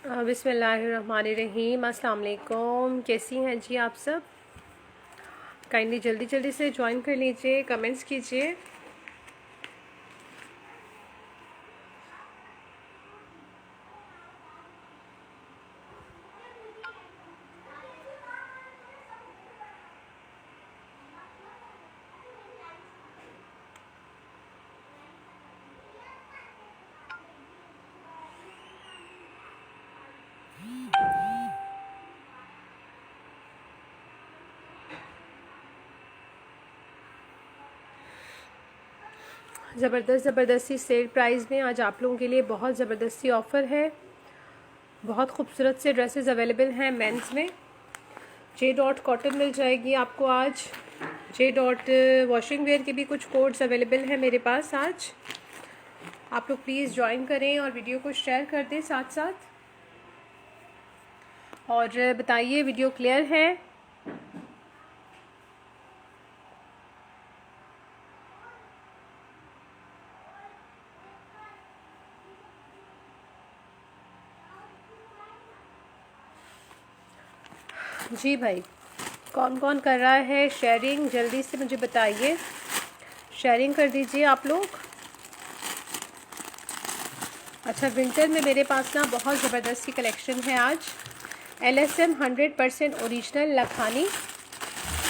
बिस्मिल्लाहिर्रहमानिर्रहीम। अस्सलाम वालेकुम। कैसी हैं जी आप सब? काइंडली जल्दी जल्दी से ज्वाइन कर लीजिए, कमेंट्स कीजिए। ज़बरदस्ती सेल प्राइस में आज आप लोगों के लिए बहुत ज़बरदस्ती ऑफ़र है। बहुत खूबसूरत से ड्रेसेस अवेलेबल हैं मेंस में। जे डॉट कॉटन मिल जाएगी आपको आज। जे डॉट वॉशिंग वेयर के भी कुछ कोड्स अवेलेबल हैं मेरे पास आज। आप लोग प्लीज़ ज्वाइन करें और वीडियो को शेयर कर दें साथ साथ, और बताइए वीडियो क्लियर है? जी भाई, कौन कौन कर रहा है शेयरिंग? जल्दी से मुझे बताइए, शेयरिंग कर दीजिए आप लोग। अच्छा, विंटर में मेरे पास ना बहुत ज़बरदस्ती कलेक्शन है आज। LSM 100% original Lakhani.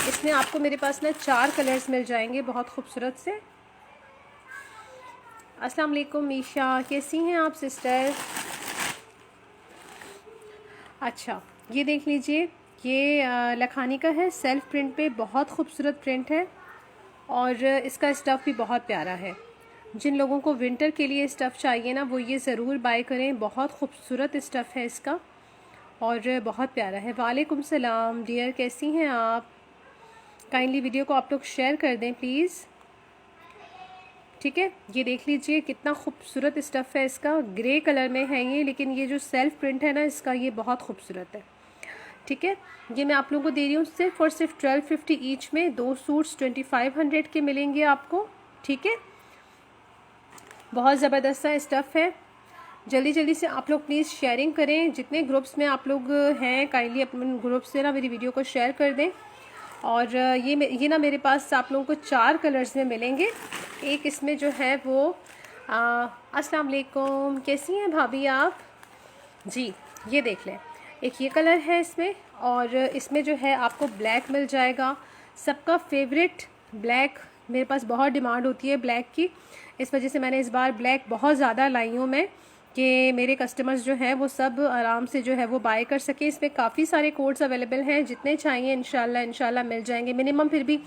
इसमें आपको मेरे पास ना 4 कलर्स मिल जाएंगे बहुत खूबसूरत से। अस्सलाम वालेकुम मीशा, कैसी हैं आप सिस्टर? अच्छा, ये देख लीजिए, ये लखानी का है, सेल्फ प्रिंट पे बहुत खूबसूरत प्रिंट है और इसका स्टफ़ भी बहुत प्यारा है। जिन लोगों को विंटर के लिए स्टफ़ चाहिए ना, वो ये ज़रूर बाय करें। बहुत खूबसूरत स्टफ़ है इसका और बहुत प्यारा है। वालेकुम सलाम डियर, कैसी हैं आप? काइंडली वीडियो को आप लोग शेयर कर दें प्लीज़, ठीक है। ये देख लीजिए कितना खूबसूरत स्टफ़ है इसका। ग्रे कलर में है ये, लेकिन ये जो सेल्फ प्रिंट है ना इसका, ये बहुत खूबसूरत है, ठीक है। ये मैं आप लोगों को दे रही हूँ सिर्फ और सिर्फ 1250 ईच में। 2 सूट्स 2500 के मिलेंगे आपको, ठीक है। बहुत ज़बरदस्त सा स्टफ़ है। जल्दी जल्दी से आप लोग प्लीज़ शेयरिंग करें। जितने ग्रुप्स में आप लोग हैं, काइंडली अपने ग्रुप से ना मेरी वीडियो को शेयर कर दें। और ये ना मेरे पास आप लोगों को 4 कलर्स में मिलेंगे। एक इसमें जो है वो अस्सलाम वालेकुम, कैसी हैं भाभी आप? जी, ये देख लें, एक ये कलर है इसमें, और इसमें जो है आपको ब्लैक मिल जाएगा। सबका फेवरेट ब्लैक, मेरे पास बहुत डिमांड होती है ब्लैक की, इस वजह से मैंने इस बार ब्लैक बहुत ज़्यादा लाई हूँ मैं, कि मेरे कस्टमर्स जो हैं वो सब आराम से जो है वो बाय कर सके। इसमें काफ़ी सारे कोड्स अवेलेबल हैं, जितने चाहिए इंशाल्लाह मिल जाएंगे। मिनिमम फिर भी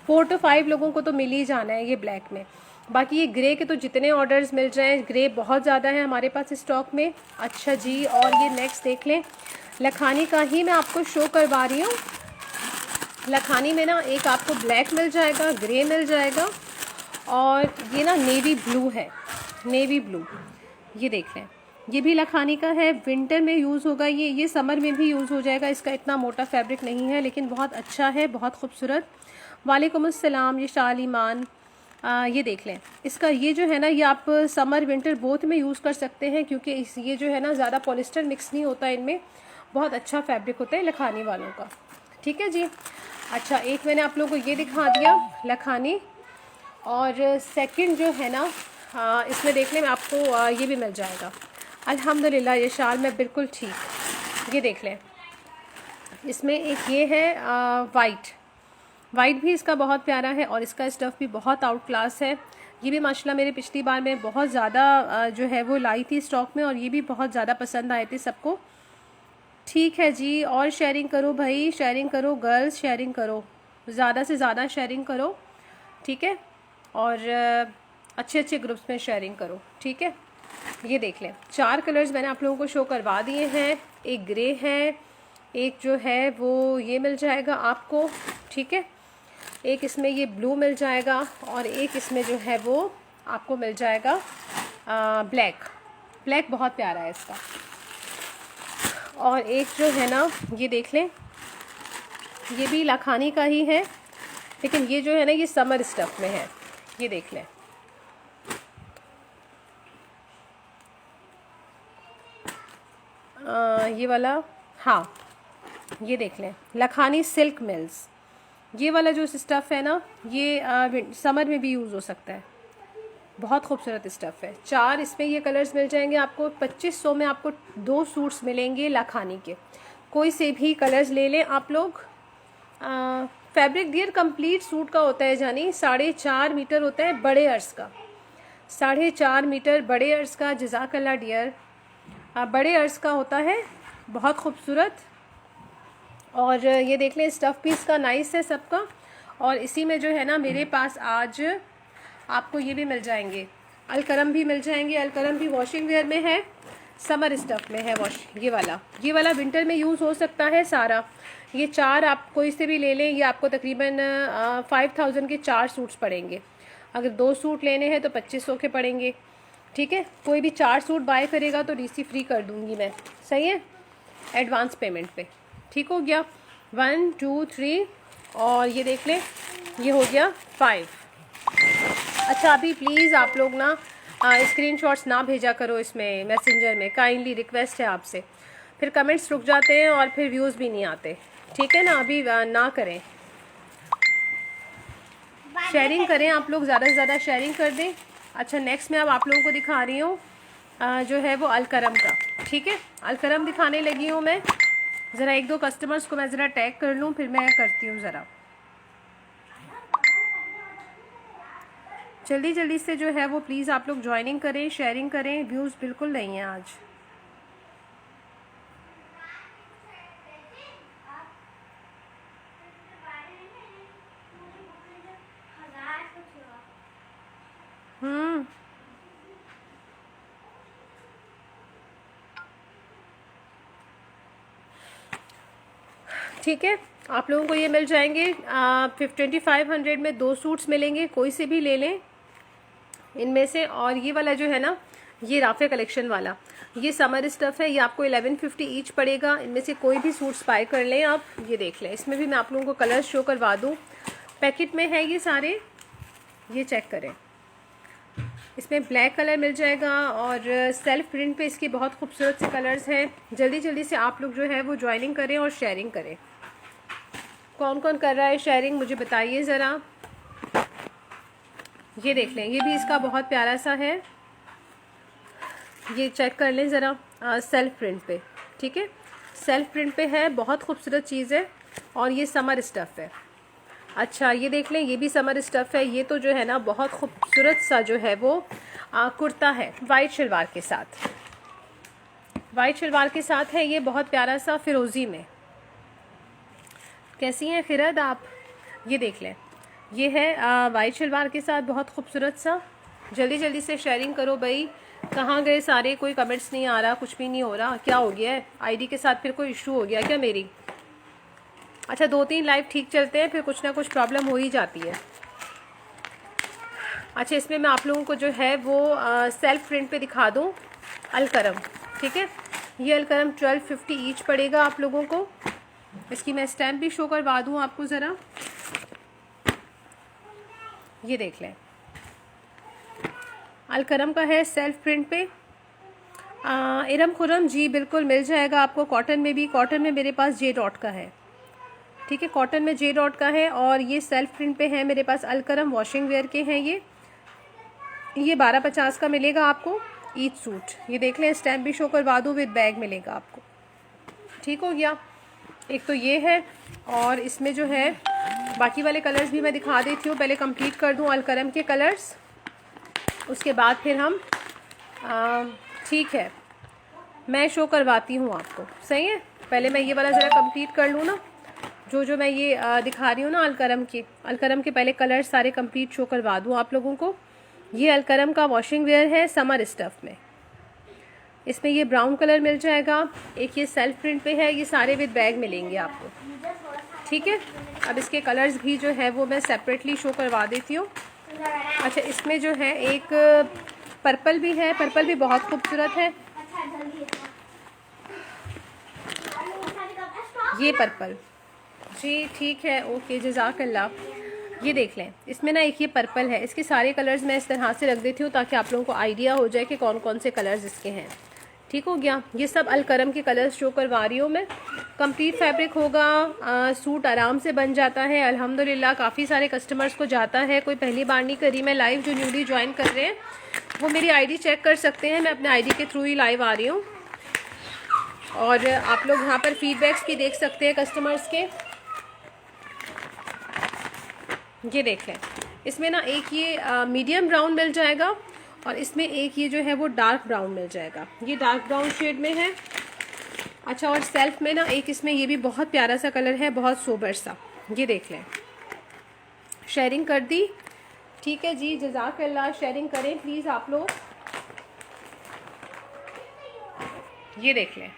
4 to 5 लोगों को तो मिल ही जाना है ये ब्लैक में। बाकी ये ग्रे के तो जितने ऑर्डर्स मिल जाएं, ग्रे बहुत ज़्यादा है हमारे पास स्टॉक में। अच्छा जी, और ये नेक्स्ट देख लें, लखानी का ही मैं आपको शो करवा रही हूँ। लखानी में ना एक आपको ब्लैक मिल जाएगा, ग्रे मिल जाएगा, और ये ना नेवी ब्लू है, नेवी ब्लू। ये देख लें, ये भी लखानी का है। विंटर में यूज़ होगा ये समर में भी यूज़ हो जाएगा। इसका इतना मोटा फैब्रिक नहीं है, लेकिन बहुत अच्छा है, बहुत खूबसूरत। वालेकुम अस्सलाम, ये शालीमान। ये देख लें, इसका ये जो है ना, ये आप समर विंटर बोथ में यूज़ कर सकते हैं, क्योंकि ये जो है ना ज़्यादा पॉलिस्टर मिक्स नहीं होता इनमें। बहुत अच्छा फैब्रिक होता है लखानी वालों का, ठीक है जी। अच्छा, एक मैंने आप लोगों को ये दिखा दिया लखानी, और सेकंड जो है ना, इसमें देख लें, मैं आपको ये भी मिल जाएगा। अल्हम्दुलिल्लाह, ये शाल में बिल्कुल ठीक। ये देख लें, इसमें एक ये है वाइट भी इसका बहुत प्यारा है, और इसका स्टफ़ भी बहुत आउट क्लास है। ये भी माशाल्लाह मेरे पिछली बार में बहुत ज़्यादा जो है वो लाई थी स्टॉक में, और ये भी बहुत ज़्यादा पसंद आए थे सबको। ठीक है जी, और शेयरिंग करो भाई, शेयरिंग करो गर्ल्स, शेयरिंग करो, ज़्यादा से ज़्यादा शेयरिंग करो, ठीक है। और अच्छे अच्छे ग्रुप्स में शेयरिंग करो, ठीक है। ये देख लें, 4 कलर्स मैंने आप लोगों को शो करवा दिए हैं। एक ग्रे है, एक जो है वो ये मिल जाएगा आपको, ठीक है। एक इसमें ये ब्लू मिल जाएगा, और एक इसमें जो है वो आपको मिल जाएगा ब्लैक बहुत प्यारा है इसका। और एक जो है ना, ये देख लें, ये भी लखानी का ही है, लेकिन ये जो है ना, ये समर स्टफ़ में है। ये देख लें, ये वाला, हाँ ये देख लें, लखानी सिल्क मिल्स। ये वाला जो स्टफ़ है ना, ये समर में भी यूज़ हो सकता है, बहुत खूबसूरत स्टफ़ है। 4 इसमें ये कलर्स मिल जाएंगे आपको। 2500 में आपको 2 सूट्स मिलेंगे लखानी के। कोई से भी कलर्स ले लें आप लोग। फैब्रिक डियर कंप्लीट सूट का होता है जानी, 4.5 मीटर होता है बड़े अर्ज का, 4.5 मीटर बड़े अर्ज का। जज़ाकल्लाह डियर, बड़े अर्ज का होता है, बहुत खूबसूरत। और ये देख लें, स्टफ़ पीस का नाइस है सबका। और इसी में जो है ना मेरे पास आज आपको ये भी मिल जाएंगे, अलकरम भी मिल जाएंगे। अलकरम भी वॉशिंग वेयर में है, समर स्टफ़ में है। ये वाला विंटर में यूज़ हो सकता है सारा। ये 4 आप कोई से भी ले लें, ये आपको तकरीबन 5000 के 4 सूट्स पड़ेंगे। अगर 2 सूट लेने हैं तो 2500 के पड़ेंगे, ठीक है। कोई भी 4 सूट बाय करेगा तो डीसी फ्री कर दूंगी मैं, सही है, एडवांस पेमेंट पे, ठीक हो गया। 1 2 3 और ये देख लें, ये हो गया 5। अच्छा अभी प्लीज़ आप लोग ना स्क्रीनशॉट्स ना भेजा करो इसमें मैसेंजर में, काइंडली रिक्वेस्ट है आपसे, फिर कमेंट्स रुक जाते हैं और फिर व्यूज़ भी नहीं आते, ठीक है ना। अभी ना करें, शेयरिंग करें आप लोग, ज़्यादा से ज़्यादा शेयरिंग कर दें। अच्छा नेक्स्ट मैं अब आप लोगों को दिखा रही हूँ जो है वो अलकरम का, ठीक है। अलकरम दिखाने लगी हूँ मैं। ज़रा 1-2 कस्टमर्स को मैं ज़रा टैग कर लूँ, फिर मैं करती हूँ। ज़रा जल्दी जल्दी से जो है वो प्लीज़ आप लोग ज्वाइनिंग करें, शेयरिंग करें। व्यूज़ बिल्कुल नहीं है आज। ठीक है, आप लोगों को ये मिल जाएंगे 2500 में 2 सूट्स मिलेंगे, कोई से भी ले लें इनमें से। और ये वाला जो है ना, ये राफे कलेक्शन वाला, ये समर स्टफ़ है, ये आपको 1150 ईच पड़ेगा। इनमें से कोई भी सूट्स बाय कर लें आप। ये देख लें, इसमें भी मैं आप लोगों को कलर शो करवा दूँ, पैकेट में है ये सारे, ये चेक करें। इसमें ब्लैक कलर मिल जाएगा और सेल्फ प्रिंट पे इसके बहुत खूबसूरत से कलर्स हैं। जल्दी जल्दी से आप लोग जो है वो ज्वाइनिंग करें और शेयरिंग करें। कौन कौन कर रहा है शेयरिंग मुझे बताइए ज़रा। ये देख लें, ये भी इसका बहुत प्यारा सा है, ये चेक कर लें ज़रा, सेल्फ प्रिंट पे, ठीक है, सेल्फ प्रिंट पे है, बहुत खूबसूरत चीज़ है। और ये समर स्टफ़ है। अच्छा ये देख लें, ये भी समर स्टफ़ है। ये तो जो है ना बहुत खूबसूरत सा जो है वो कुर्ता है, वाइट शलवार के साथ, वाइट शलवार के साथ है। ये बहुत प्यारा सा फिरोज़ी में। कैसी हैं खिरद आप? ये देख लें, ये है वाइट शलवार के साथ, बहुत खूबसूरत सा। जल्दी जल्दी से शेयरिंग करो भाई। कहाँ गए सारे? कोई कमेंट्स नहीं आ रहा, कुछ भी नहीं हो रहा, क्या हो गया है? आईडी के साथ फिर कोई इशू हो गया क्या मेरी? अच्छा 2-3 लाइव ठीक चलते हैं, फिर कुछ ना कुछ प्रॉब्लम हो ही जाती है। अच्छा इसमें मैं आप लोगों को जो है वो सेल्फ प्रिंट पे दिखा दूँ, अलकरम, ठीक है। ये अलकरम 1250 ईच पड़ेगा आप लोगों को। इसकी मैं स्टैम्प भी शो करवा दूँ आपको ज़रा, ये देख लें, अलकरम का है, सेल्फ प्रिंट पे। इरम खुरम जी बिल्कुल मिल जाएगा आपको। कॉटन में भी, कॉटन में मेरे पास जे डॉट का है, ठीक है, कॉटन में जे डॉट का है। और ये सेल्फ प्रिंट पे है मेरे पास, अलकरम वॉशिंग वेयर के हैं ये 1250 का मिलेगा आपको ईच सूट। ये देख लें, स्टैम्प भी शो करवा दूँ, विद बैग मिलेगा आपको, ठीक हो गया। एक तो ये है, और इसमें जो है बाकी वाले कलर्स भी मैं दिखा देती हूँ। पहले कंप्लीट कर दूँ अलकरम के कलर्स, उसके बाद फिर हम ठीक है मैं शो करवाती हूँ आपको, सही है। पहले मैं ये वाला ज़रा कंप्लीट कर लूँ ना, जो मैं ये दिखा रही हूँ ना अलकरम के पहले कलर सारे कंप्लीट शो करवा दूँ आप लोगों को। ये अलकरम का वॉशिंग वेयर है समर स्टफ़ में। इसमें ये ब्राउन कलर मिल जाएगा, एक ये सेल्फ प्रिंट पे है, ये सारे विद बैग मिलेंगे आपको, ठीक है। अब इसके कलर्स भी जो है वो मैं सेपरेटली शो करवा देती हूँ। अच्छा इसमें जो है एक पर्पल भी है, पर्पल भी बहुत खूबसूरत है, ये पर्पल जी, ठीक है, ओके जज़ाकल्लाह। ये देख लें, इसमें ना एक ये पर्पल है, इसके सारे कलर्स मैं इस तरह से रख देती हूँ ताकि आप लोगों को आइडिया हो जाए कि कौन कौन से कलर्स इसके हैं, ठीक हो गया। ये सब अलकरम के कलर्स शो करवा रही हूँ मैं। कंप्लीट फैब्रिक होगा, सूट आराम से बन जाता है अल्हम्दुलिल्लाह। काफ़ी सारे कस्टमर्स को जाता है, कोई पहली बार नहीं करी मैं लाइव, जो न्यूली ज्वाइन कर रहे हैं वो मेरी आईडी चेक कर सकते हैं, मैं अपने आईडी के थ्रू ही लाइव आ रही हूँ। और आप लोग यहाँ पर फीडबैक्स भी देख सकते हैं कस्टमर्स के। ये देख लें, इसमें ना एक ये मीडियम ब्राउन मिल जाएगा और इसमें एक ये जो है वो डार्क ब्राउन मिल जाएगा। ये डार्क ब्राउन शेड में है। अच्छा, और सेल्फ में ना एक इसमें ये भी बहुत प्यारा सा कलर है, बहुत सोबर सा। ये देख लें, शेयरिंग कर दी। ठीक है जी, जज़ाकल्लाह। शेयरिंग करें प्लीज़ आप लोग। ये देख लें,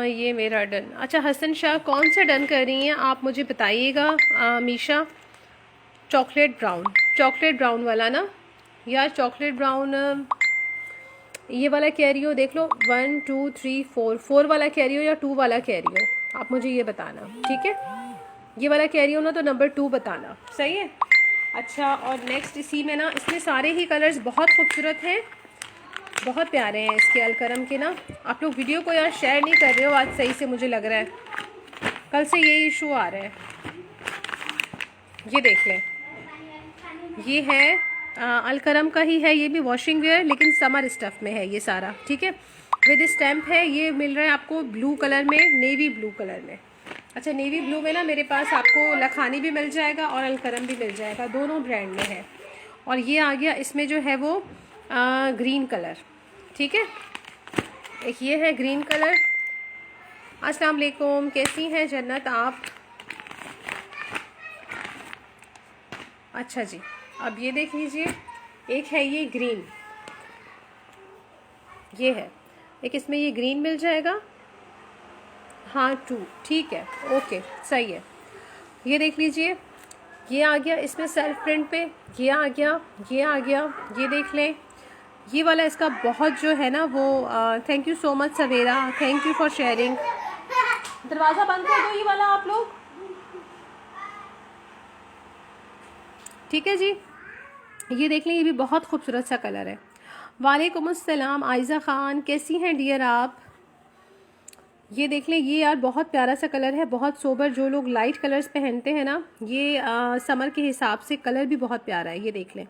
ये मेरा डन। अच्छा हसन शाह, कौन सा डन कर रही हैं आप मुझे बताइएगा। मीशा, चॉकलेट ब्राउन वाला ना यार, चॉकलेट ब्राउन ये वाला कह रही हो, देख लो 1 2 3 4 वाला कह रही हो या 2 वाला कह रही हो, आप मुझे ये बताना। ठीक है, ये वाला कह रही हो ना तो नंबर 2 बताना, सही है। अच्छा, और नेक्स्ट इसी में ना, इसमें सारे ही कलर्स बहुत खूबसूरत हैं, बहुत प्यारे हैं इसके अलकरम के ना। आप लोग वीडियो को यार शेयर नहीं कर रहे हो आज सही से, मुझे लग रहा है कल से यही इशू आ रहा है। ये देख लें, ये है अलकरम का ही है, ये भी वॉशिंग वेयर लेकिन समर स्टफ में है ये सारा। ठीक है, विद स्टैम्प है। ये मिल रहा है आपको ब्लू कलर में, नेवी ब्लू कलर में। अच्छा, नेवी ब्लू में ना मेरे पास आपको लखानी भी मिल जाएगा और अलकरम भी मिल जाएगा, दोनों ब्रांड में है। और ये आ गया इसमें जो है वो ग्रीन कलर। ठीक है, एक ये है ग्रीन कलर। अस्सलाम वालेकुम, कैसी हैं जन्नत आप। अच्छा जी, अब ये देख लीजिए, एक है ये ग्रीन, ये है एक, इसमें ये ग्रीन मिल जाएगा। हाँ 2, ठीक है, ओके सही है। ये देख लीजिए, ये आ गया इसमें सेल्फ प्रिंट पे, ये आ गया, ये आ गया। ये देख लें, ये वाला इसका बहुत जो है ना वो thank you so much Savera, thank you for sharing. दरवाज़ा बंद कर दो ये वाला आप लोग। ठीक है जी, ये देख लें, ये भी बहुत खूबसूरत सा कलर है। वालेकुम अस्सलाम आयज़ा ख़ान, कैसी हैं डियर आप। ये देख लें, ये यार बहुत प्यारा सा कलर है, बहुत सोबर। जो लोग लाइट कलर्स पहनते हैं ना, ये समर के हिसाब से कलर भी बहुत प्यारा है। ये देख लें,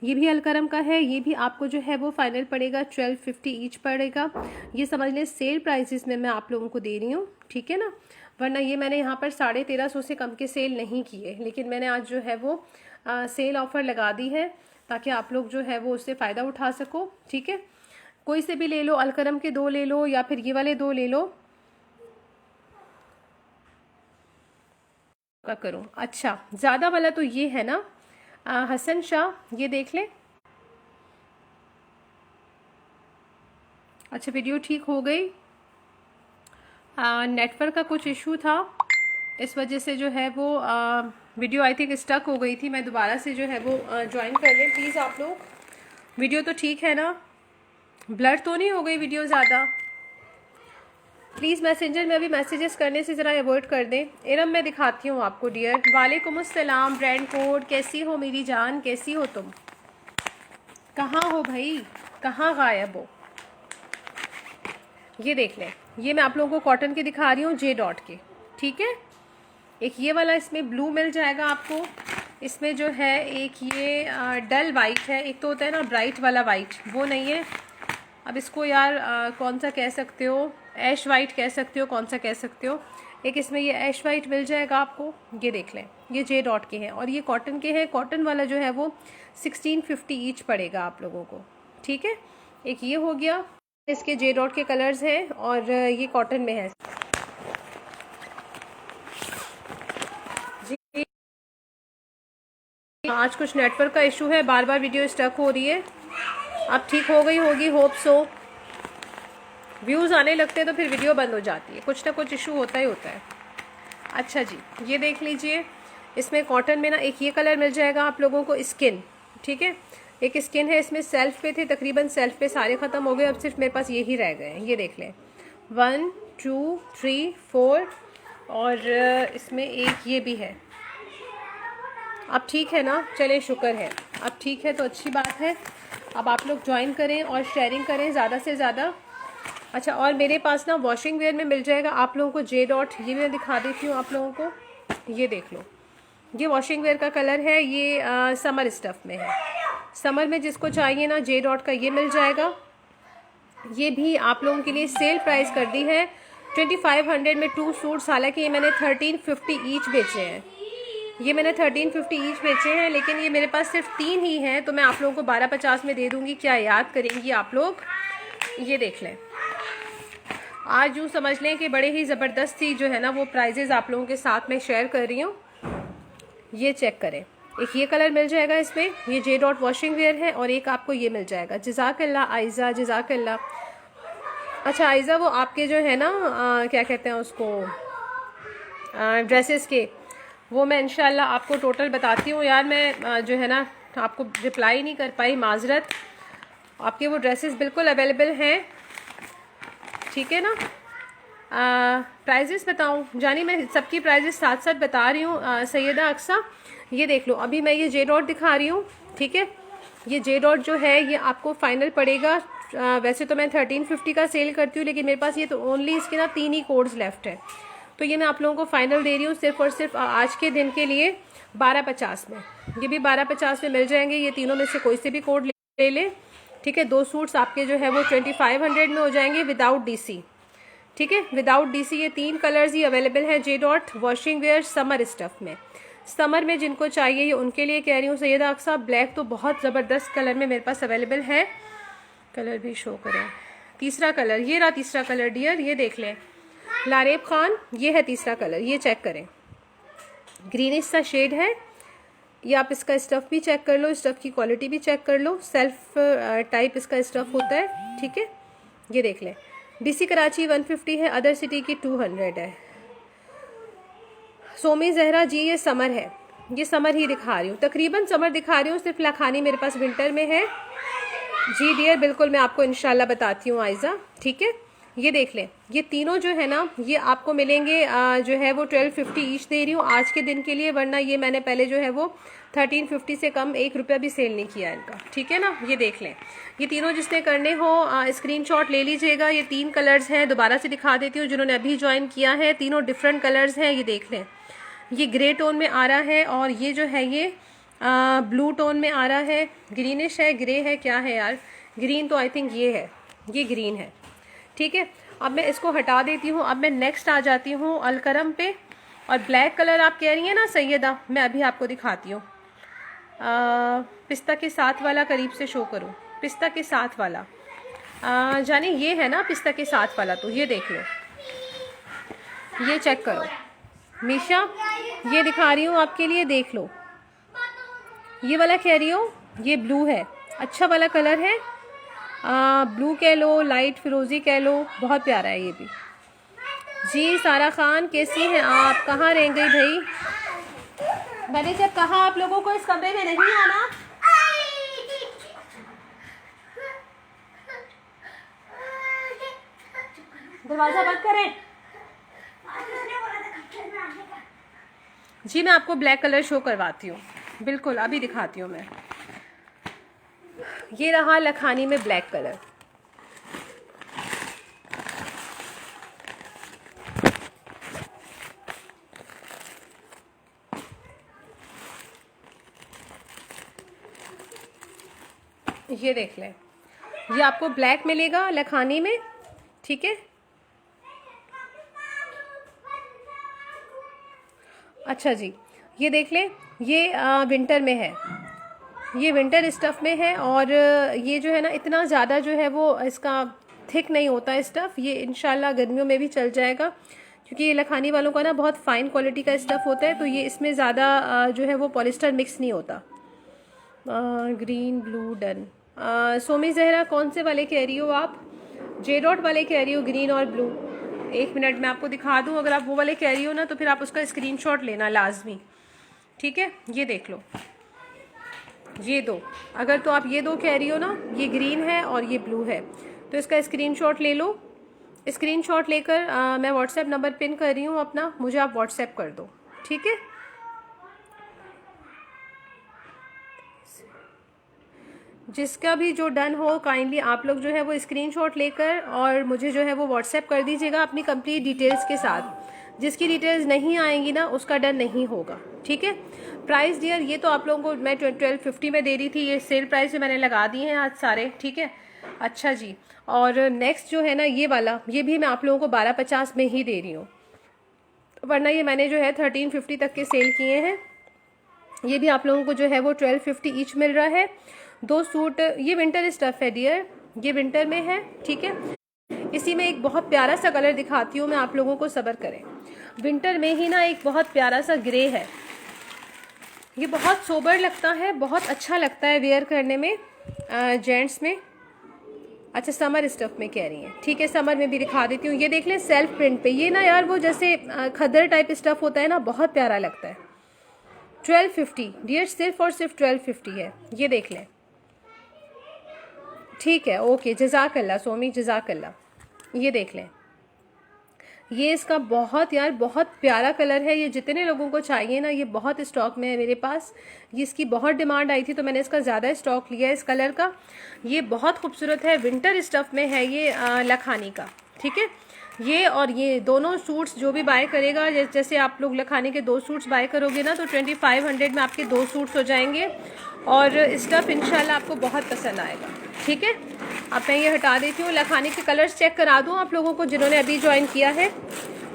ये भी अलकरम का है। ये भी आपको जो है वो फाइनल पड़ेगा 1250 ईच पड़ेगा। ये समझ लें सेल प्राइसेस में मैं आप लोगों को दे रही हूँ, ठीक है ना। वरना ये मैंने यहाँ पर 1350 से कम के सेल नहीं किए, लेकिन मैंने आज जो है वो सेल ऑफ़र लगा दी है ताकि आप लोग जो है वो उससे फ़ायदा उठा सको। ठीक है, कोई से भी ले लो, अलकरम के 2 ले लो या फिर ये वाले 2 ले लो। क्या करूँ, अच्छा ज़्यादा वाला तो ये है ना हसन शाह, ये देख लें। अच्छा, वीडियो ठीक हो गई। नेटवर्क का कुछ इशू था, इस वजह से जो है वो वीडियो आई थिंक स्टक हो गई थी। मैं दोबारा से जो है वो ज्वाइन कर लें प्लीज़ आप लोग। वीडियो तो ठीक है ना, ब्लर तो नहीं हो गई वीडियो ज़्यादा। प्लीज़ मैसेंजर में अभी मैसेजेस करने से ज़रा अवॉइड कर दें। इरम मैं दिखाती हूँ आपको डियर। वालेकुम अस्सलाम ब्रांड कोड, कैसी हो मेरी जान, कैसी हो तुम, कहाँ हो भाई, कहाँ गायब हो। ये देख लें, ये मैं आप लोगों को कॉटन के दिखा रही हूँ, जे डॉट के। ठीक है, एक ये वाला इसमें ब्लू मिल जाएगा आपको। इसमें जो है एक ये डल वाइट है, एक तो होता है ना ब्राइट वाला वाइट, वो नहीं है। अब इसको यार कौन सा कह सकते हो, ऐश वाइट कह सकते हो, कौन सा कह सकते हो। एक इसमें ये ऐश वाइट मिल जाएगा आपको। ये देख लें, ये जे डॉट के हैं और ये कॉटन के हैं। कॉटन वाला जो है वो 1650 ईच पड़ेगा आप लोगों को। ठीक है, एक ये हो गया, इसके जे डॉट के कलर्स हैं और ये कॉटन में है जी। आज कुछ नेटवर्क का इशू है, बार बार वीडियो स्टक हो रही है। अब ठीक हो गई होगी, होप सो। व्यूज़ आने लगते हैं तो फिर वीडियो बंद हो जाती है, कुछ ना कुछ इशू होता ही होता है। अच्छा जी, ये देख लीजिए, इसमें कॉटन में ना एक ये कलर मिल जाएगा आप लोगों को, स्किन। ठीक है, एक स्किन है, इसमें सेल्फ पे थे, तकरीबन सेल्फ पे सारे ख़त्म हो गए, अब सिर्फ मेरे पास यही रह गए हैं। ये देख लें, 1 2 3 4 और इसमें एक ये भी है। अब ठीक है ना, चले शुक्र है, अब ठीक है तो अच्छी बात है। अब आप लोग ज्वाइन करें और शेयरिंग करें ज़्यादा से ज़्यादा। अच्छा, और मेरे पास ना वॉशिंग वेयर में मिल जाएगा आप लोगों को जे डॉट, ये मैं दिखा देती हूँ आप लोगों को। ये देख लो, ये वॉशिंग वेयर का कलर है, ये समर स्टफ़ में है। समर में जिसको चाहिए ना जे डॉट का ये मिल जाएगा। ये भी आप लोगों के लिए सेल प्राइस कर दी है 2500 में 2 सूट्स। हालांकि ये मैंने 1350 ईच बेचे हैं, ये मैंने 1350 ईच बेचे हैं, लेकिन ये मेरे पास सिर्फ 3 ही हैं, तो मैं आप लोगों को 1250 में दे दूँगी। क्या याद करेंगी आप लोग? ये देख लें, आज यूँ समझ लें कि बड़े ही ज़बरदस्त सी जो है ना वो प्राइजेज़ आप लोगों के साथ में शेयर कर रही हूँ। ये चेक करें, एक ये कलर मिल जाएगा इसमें, ये जे डॉट वॉशिंग वेयर है, और एक आपको ये मिल जाएगा। जज़ाकल्लाह आयज़ा, जज़ाकल्लाह। अच्छा आयज़ा, वो आपके जो है ना क्या कहते हैं उसको, ड्रेसेस के, वो मैं इंशाल्लाह आपको टोटल बताती हूँ। यार मैं जो है ना आपको रिप्लाई नहीं कर पाई, माजरत। आपके वो ड्रेसेस बिल्कुल अवेलेबल हैं, ठीक है ना। प्राइजेस बताऊँ जानी, मैं सबकी प्राइजेस साथ साथ बता रही हूँ। सैयदा अक्सा, ये देख लो, अभी मैं ये जे डॉट दिखा रही हूँ, ठीक है। ये जे डॉट जो है ये आपको फाइनल पड़ेगा, वैसे तो मैं 1350 का सेल करती हूँ, लेकिन मेरे पास ये तो ओनली इसके ना 3 ही कोड्स लेफ्ट है, तो ये मैं आप लोगों को फाइनल दे रही हूँ सिर्फ और सिर्फ आज के दिन के लिए 1250 में। ये भी 1250 में मिल जाएंगे, ये तीनों में से कोई से भी कोड ले लें, ठीक है। 2 सूट्स आपके जो है वो 2500 में हो जाएंगे विदाउट डीसी, ठीक है, विदाउट डीसी। ये 3 कलर्स ही अवेलेबल हैं J dot washing where summer stuff में। समर में जिनको चाहिए ये उनके लिए कह रही हूँ। सैयदा अक्सा, ब्लैक तो बहुत ज़बरदस्त कलर में मेरे पास अवेलेबल है, कलर भी शो करें। तीसरा कलर, ये रहा तीसरा कलर डियर, ये देख लें। लारेब खान, ये है तीसरा कलर, ये चेक करें, ग्रीनिश सा शेड है। ये आप इसका स्टफ़ भी चेक कर लो, स्टफ़ की क्वालिटी भी चेक कर लो, सेल्फ टाइप इसका स्टफ़ होता है, ठीक है। ये देख लें, डीसी कराची 150 है, अदर सिटी की 200 है। सोमी जहरा जी, ये समर है, ये समर ही दिखा रही हूँ, तकरीबन समर दिखा रही हूँ, सिर्फ लखानी मेरे पास विंटर में है। जी डियर, बिल्कुल मैं आपको इंशाल्लाह बताती हूँ आयज़ा, ठीक है। ये देख लें, ये तीनों जो है ना ये आपको मिलेंगे जो है वो 1250 ईच दे रही हूँ आज के दिन के लिए, वरना ये मैंने पहले जो है वो 1350 से कम 1 रुपया भी सेल नहीं किया इनका, ठीक है ना। ये देख लें, ये तीनों जिसने करने हो स्क्रीनशॉट ले लीजिएगा। ये 3 कलर्स हैं, दोबारा से दिखा देती हूँ जिन्होंने अभी ज्वाइन किया है, तीनों डिफरेंट कलर्स हैं। ये देख लें, ये ग्रे टोन में आ रहा है, और ये जो है ये ब्लू टोन में आ रहा है, ग्रीनिश है, ग्रे है, क्या है यार, ग्रीन तो आई थिंक ये है, ये ग्रीन है, ठीक है। अब मैं इसको हटा देती हूँ, अब मैं नेक्स्ट आ जाती हूँ अलकरम पे। और ब्लैक कलर आप कह रही हैं ना सैयदा, मैं अभी आपको दिखाती हूँ। पिस्ता के साथ वाला करीब से शो करूँ, पिस्ता के साथ वाला जानी ये है ना पिस्ता के साथ वाला, तो ये देख लो, ये चेक करो मीशा, ये दिखा रही हूँ आपके लिए, देख लो। ये वाला कह रही हो, ये ब्लू है, अच्छा वाला कलर है, ब्लू कह लो, लाइट फिरोजी कह लो, बहुत प्यारा है ये भी। जी सारा खान, कैसी हैं आप, कहाँ रह गई भाई? मैंने जब कहा आप लोगों को इस कमरे में नहीं आना, दरवाजा बंद करें। जी मैं आपको ब्लैक कलर शो करवाती हूँ, बिल्कुल अभी दिखाती हूँ मैं। ये रहा लखानी में ब्लैक कलर, ये देख लें, ये आपको ब्लैक मिलेगा लखानी में, ठीक है। अच्छा जी, ये देख लें, ये विंटर में है, ये विंटर स्टफ़ में है, और ये जो है ना इतना ज़्यादा जो है वो इसका थिक नहीं होता स्टफ़, ये इंशाल्लाह गर्मियों में भी चल जाएगा, क्योंकि ये लखानी वालों का ना बहुत फ़ाइन क्वालिटी का स्टफ़ होता है, तो ये इसमें ज़्यादा जो है वो पॉलिस्टर मिक्स नहीं होता। Green blue done. Somi Zahra, कौन से वाले कह रही हो आप? जे डॉट वाले कह रही हो, ग्रीन और ब्लू? 1 मिनट में आपको दिखा दूँ, अगर आप वो वाले कह रही हो ना तो फिर आप उसका स्क्रीनशॉट लेना लाजमी, ठीक है। ये देख लो, ये 2, अगर तो आप ये 2 कह रही हो ना, ये ग्रीन है और ये ब्लू है, तो इसका स्क्रीनशॉट ले लो। स्क्रीनशॉट लेकर मैं व्हाट्सएप नंबर पिन कर रही हूँ अपना, मुझे आप व्हाट्सएप कर दो, ठीक है। जिसका भी जो डन हो काइंडली आप लोग जो है वो स्क्रीनशॉट लेकर और मुझे जो है वो व्हाट्सएप कर दीजिएगा अपनी कंप्लीट डिटेल्स के साथ। जिसकी डिटेल्स नहीं आएंगी ना उसका डन नहीं होगा, ठीक है। प्राइस डियर ये तो आप लोगों को मैं 1250 में दे रही थी, ये सेल प्राइस में मैंने लगा दिए हैं आज सारे, ठीक है। अच्छा जी, और नेक्स्ट जो है ना ये वाला, ये भी मैं आप लोगों को 1250 में ही दे रही हूँ, वरना ये मैंने जो है 1350 तक के सेल किए हैं। ये भी आप लोगों को जो है वो 1250 ईच मिल रहा है। 2 सूट, ये विंटर स्टफ है डियर, ये विंटर में है, ठीक है। इसी में एक बहुत प्यारा सा कलर दिखाती हूँ मैं आप लोगों को, सब्र करें। विंटर में ही ना एक बहुत प्यारा सा ग्रे है, ये बहुत सोबर लगता है, बहुत अच्छा लगता है वेयर करने में जेंट्स में। अच्छा समर स्टफ में कह रही हैं, ठीक है, समर में भी दिखा देती हूँ। ये देख लें सेल्फ प्रिंट पे, ये ना यार वो जैसे खद्दर टाइप स्टफ होता है ना, बहुत प्यारा लगता है। 1250 डियर, सिर्फ और सिर्फ 1250 है, ये देख लें, ठीक है। ओके, जज़ाकल्ला सोमी, जज़ाकल्ला। ये देख लें, ये इसका बहुत यार बहुत प्यारा कलर है। ये जितने लोगों को चाहिए ना, ये बहुत स्टॉक में है मेरे पास। ये इसकी बहुत डिमांड आई थी तो मैंने इसका ज़्यादा स्टॉक लिया है इस कलर का। ये बहुत खूबसूरत है, विंटर स्टफ में है ये, लखानी का, ठीक है। ये और ये दोनों सूट्स जो भी बाय करेगा, जैसे आप लोग लखानी के 2 सूट्स बाय करोगे ना तो 2500 में आपके 2 सूट्स हो जाएंगे और स्टफ इंशाल्लाह आपको बहुत पसंद आएगा, ठीक है। अब मैं ये हटा देती हूँ। लखानी के कलर्स चेक करा दूँ आप लोगों को जिन्होंने अभी ज्वाइन किया है।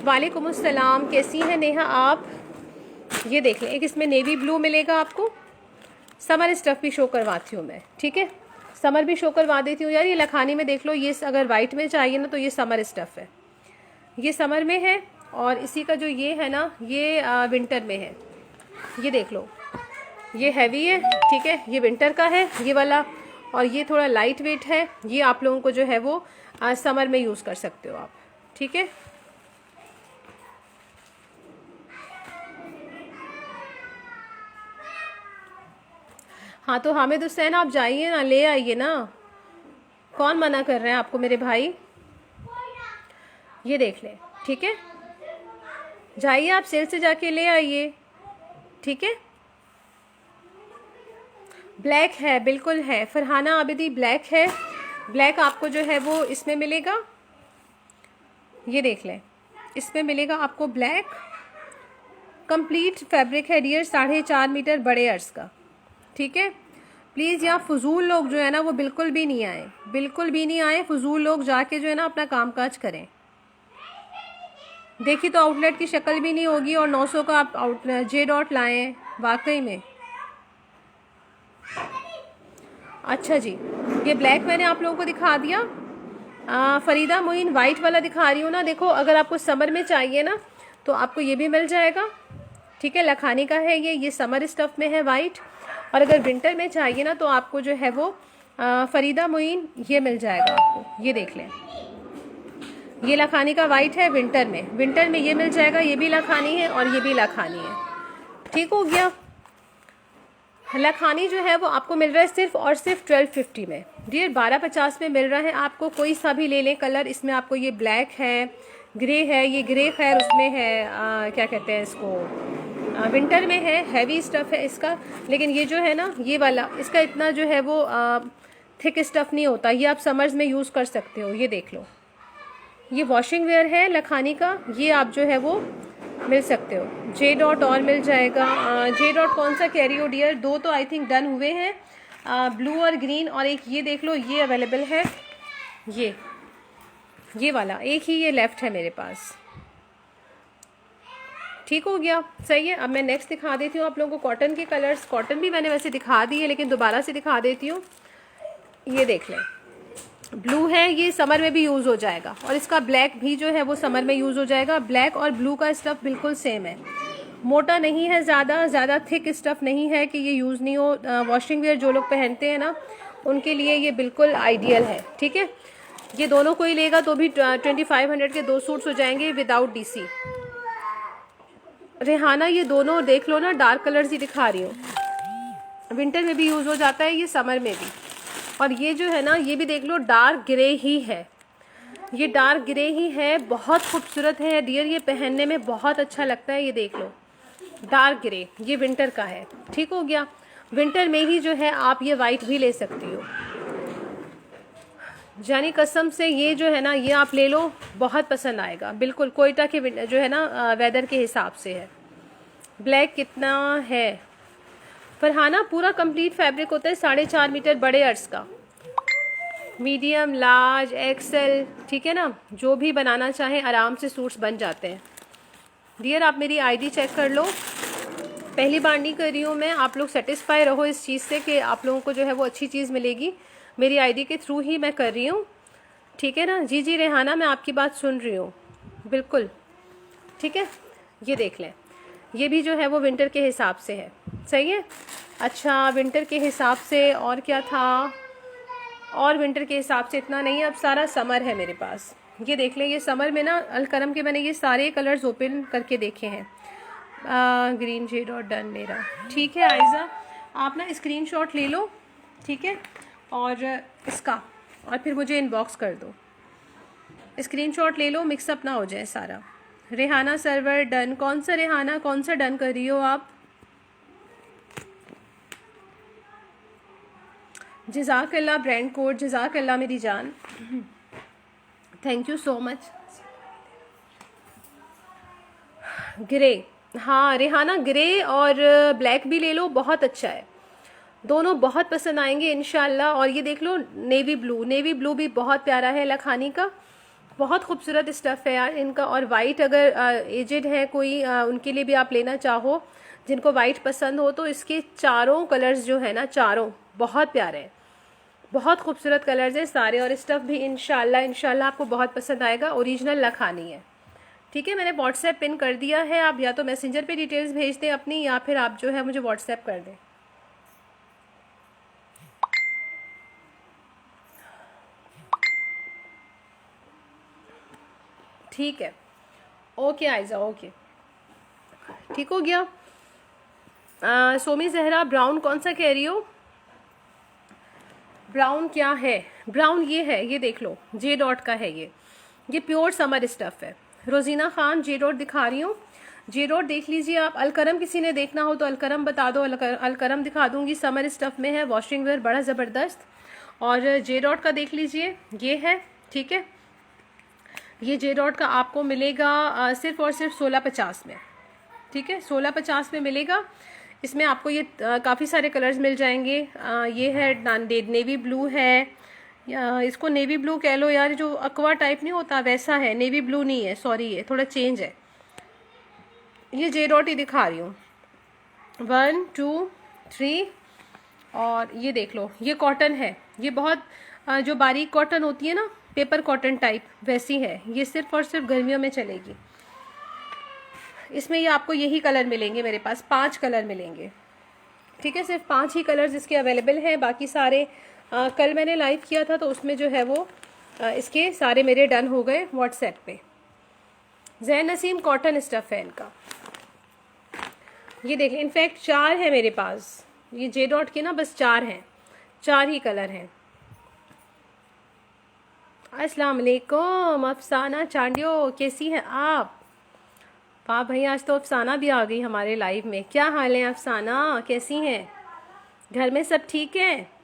वालेकुम अस्सलाम, कैसी हैं नेहा आप? ये देख लें, एक इसमें नेवी ब्लू मिलेगा आपको। समर स्टफ भी शो करवाती हूँ मैं, ठीक है, समर भी शो करवा देती हूँ यार। ये लखानी में देख लो, ये अगर वाइट में चाहिए ना तो ये समर स्टफ है, ये समर में है। और इसी का जो ये है ना, ये विंटर में है। ये देख लो, ये हैवी है, ठीक है, ये विंटर का है ये वाला, और ये थोड़ा लाइट वेट है। ये आप लोगों को जो है वो समर में यूज़ कर सकते हो आप, ठीक है। हाँ तो हामिद हुसैन आप जाइए ना, ले आइए ना, कौन मना कर रहे हैं आपको मेरे भाई। ये देख लें, ठीक है, जाइए आप सेल से जाके ले आइए, ठीक है। ब्लैक है, बिल्कुल है, फरहाना आबिदी ब्लैक है। ब्लैक आपको जो है वो इसमें मिलेगा, ये देख लें, इसमें मिलेगा आपको ब्लैक। कंप्लीट फैब्रिक है डियर, 4.5 मीटर बड़े अर्ज का, ठीक है। प्लीज़ यहाँ फजूल लोग जो है ना वो बिल्कुल भी नहीं आए, बिल्कुल भी नहीं आए। फजूल लोग जाके जो है ना अपना कामकाज करें। देखिए तो आउटलेट की शक्ल भी नहीं होगी और 900 का आप जे डॉट लाएँ वाकई में। अच्छा जी, ये ब्लैक मैंने आप लोगों को दिखा दिया। फरीदा मोइन वाइट वाला दिखा रही हूँ ना, देखो अगर आपको समर में चाहिए ना तो आपको ये भी मिल जाएगा, ठीक है। लखानी का है ये समर स्टफ में है वाइट। और अगर विंटर में चाहिए ना तो आपको जो है वो फरीदा मोइन ये मिल जाएगा आपको। ये देख लें, ये लखानी का वाइट है विंटर में ये मिल जाएगा। ये भी लखानी है और ये भी लखानी है, ठीक हो गया। लखानी जो है वो आपको मिल रहा है सिर्फ और सिर्फ 1250 में डियर, 1250 में मिल रहा है आपको। कोई सा भी ले लें कलर, इसमें आपको ये ब्लैक है, ग्रे है, ये ग्रे खैर उसमें है क्या कहते हैं इसको, विंटर में है, हैवी स्टफ है इसका। लेकिन ये जो है ना ये वाला, इसका इतना जो है वो थिक स्टफ नहीं होता, ये आप समर्स में यूज़ कर सकते हो। ये देख लो, ये वॉशिंग वेयर है लखानी का, ये आप जो है वो मिल सकते हो। जे डॉट और मिल जाएगा। जे डॉट कौन सा कह रही हो डियर? 2 तो आई थिंक डन हुए हैं, ब्लू और ग्रीन, और एक ये देख लो ये अवेलेबल है, ये वाला एक ही ये लेफ़्ट है मेरे पास, ठीक हो गया, सही है। अब मैं नेक्स्ट दिखा देती हूँ आप लोगों को कॉटन के कलर्स। कॉटन भी मैंने वैसे दिखा दी है लेकिन दोबारा से दिखा देती हूँ। ये देख लें, ब्लू है, ये समर में भी यूज़ हो जाएगा, और इसका ब्लैक भी जो है वो समर में यूज़ हो जाएगा। ब्लैक और ब्लू का स्टफ़ बिल्कुल सेम है, मोटा नहीं है, ज़्यादा थिक स्टफ़ नहीं है कि ये यूज़ नहीं हो। वॉशिंग वेयर जो लोग पहनते हैं ना उनके लिए ये बिल्कुल आइडियल है, ठीक है। ये दोनों कोई लेगा तो भी 2500 के 2 सूट्स हो जाएंगे विदाउट डीसी। रेहाना ये दोनों देख लो ना, डार्क कलर्स ही दिखा रही हूँ, विंटर में भी यूज़ हो जाता है ये, समर में भी। और ये जो है ना ये भी देख लो, डार्क ग्रे ही है, ये डार्क ग्रे ही है, बहुत खूबसूरत है डियर, ये पहनने में बहुत अच्छा लगता है। ये देख लो डार्क ग्रे, ये विंटर का है, ठीक हो गया। विंटर में ही जो है आप ये वाइट भी ले सकती हो। जानी कसम से ये जो है ना, ये आप ले लो, बहुत पसंद आएगा। बिल्कुल कोयटा के जो है ना वेदर के हिसाब से है। ब्लैक कितना है फरहाना? पूरा कंप्लीट फैब्रिक होता है 4.5 मीटर बड़े अर्ज का, मीडियम, लार्ज, एक्सेल, ठीक है ना, जो भी बनाना चाहें आराम से सूट्स बन जाते हैं। डियर आप मेरी आईडी चेक कर लो, पहली बार नहीं कर रही हूँ मैं, आप लोग सेटिस्फाई रहो इस चीज़ से कि आप लोगों को जो है वो अच्छी चीज़ मिलेगी। मेरी आईडी के थ्रू ही मैं कर रही हूँ, ठीक है ना। जी जी रेहाना, मैं आपकी बात सुन रही हूँ, बिल्कुल ठीक है। ये देख लें, ये भी जो है वो विंटर के हिसाब से है, सही है। अच्छा विंटर के हिसाब से और क्या था? और विंटर के हिसाब से इतना नहीं है, अब सारा समर है मेरे पास। ये देख लें, ये समर में ना अलकरम के मैंने ये सारे कलर्स ओपन करके देखे हैं। ग्रीन शेड और डन मेरा, ठीक है। आयज़ा आप ना स्क्रीनशॉट ले लो, ठीक है, और इसका, और फिर मुझे इनबॉक्स कर दो। स्क्रीनशॉट ले लो, मिक्सअप ना हो जाए सारा। रेहाना सर्वर डन, कौन सा रेहाना, कौन सा डन कर रही हो आप? जज़ाकल्ला ब्रांड कोड, जज़ाकल्ला मेरी जान, thank you so much. Grey, हाँ रेहाना ग्रे और ब्लैक भी ले लो, बहुत अच्छा है, दोनों बहुत पसंद आएंगे इंशाल्लाह। और ये देख लो नेवी ब्लू, नेवी ब्लू भी बहुत प्यारा है लखानी का, बहुत खूबसूरत स्टफ़ है यार इनका। और वाइट अगर एजेड है कोई उनके लिए भी आप लेना चाहो, जिनको वाइट पसंद हो, तो इसके चारों कलर्स जो है ना, चारों बहुत प्यारे हैं, बहुत खूबसूरत कलर्स हैं सारे। और स्टफ़ भी इंशाल्लाह आपको बहुत पसंद आएगा, ओरिजिनल लखानी है, ठीक है। मैंने व्हाट्सएप पिन कर दिया है, आप या तो मैसेंजर पे डिटेल्स भेज दें अपनी, या फिर आप जो है मुझे व्हाट्सएप कर दें। ठीक है, ओके आयज़ा, ओके, ठीक हो गया। सोमी जहरा ब्राउन कौन सा कह रही हो? ब्राउन क्या है? ब्राउन ये है, ये देख लो, जे डॉट का है ये प्योर समर स्टफ़ है। रोजीना खान जे डॉट दिखा रही हूँ, जे डॉट देख लीजिए आप। अलकरम किसी ने देखना हो तो अलकरम बता दो, अलकरम दिखा दूंगी, समर स्टफ़ में है, वॉशिंग वेयर बड़ा ज़बरदस्त। और जे डॉट का देख लीजिए, ये है, ठीक है। ये जे डॉट का आपको मिलेगा सिर्फ और सिर्फ 1650 में, ठीक है, 1650 में मिलेगा। इसमें आपको ये काफ़ी सारे कलर्स मिल जाएंगे। ये है नेवी ब्लू है, इसको नेवी ब्लू कह लो यार, जो अक्वा टाइप नहीं होता वैसा है, नेवी ब्लू नहीं है, सॉरी ये थोड़ा चेंज है। ये जे डॉट ही दिखा रही हूँ, 1 2 3। और ये देख लो, ये कॉटन है, ये बहुत जो बारीक कॉटन होती है ना, पेपर कॉटन टाइप, वैसी है। ये सिर्फ और सिर्फ गर्मियों में चलेगी। इसमें ये आपको यही कलर मिलेंगे, मेरे पास 5 कलर मिलेंगे, ठीक है, सिर्फ 5 ही कलर्स इसके अवेलेबल हैं। बाकी सारे कल मैंने लाइव किया था तो उसमें जो है वो इसके सारे मेरे डन हो गए व्हाट्सएप पे। जैन नसीम कॉटन स्टफ़ है इनका, ये देखें, इनफैक्ट 4 है मेरे पास, ये जे डॉट के ना बस 4 हैं, 4 ही कलर हैं। अस्सलाम वालेकुम अफसाना चांडियो, कैसी हैं आप? वाह भाई, आज तो अफसाना भी आ गई हमारे लाइव में। क्या हाल है अफसाना, कैसी हैं? घर में सब ठीक है?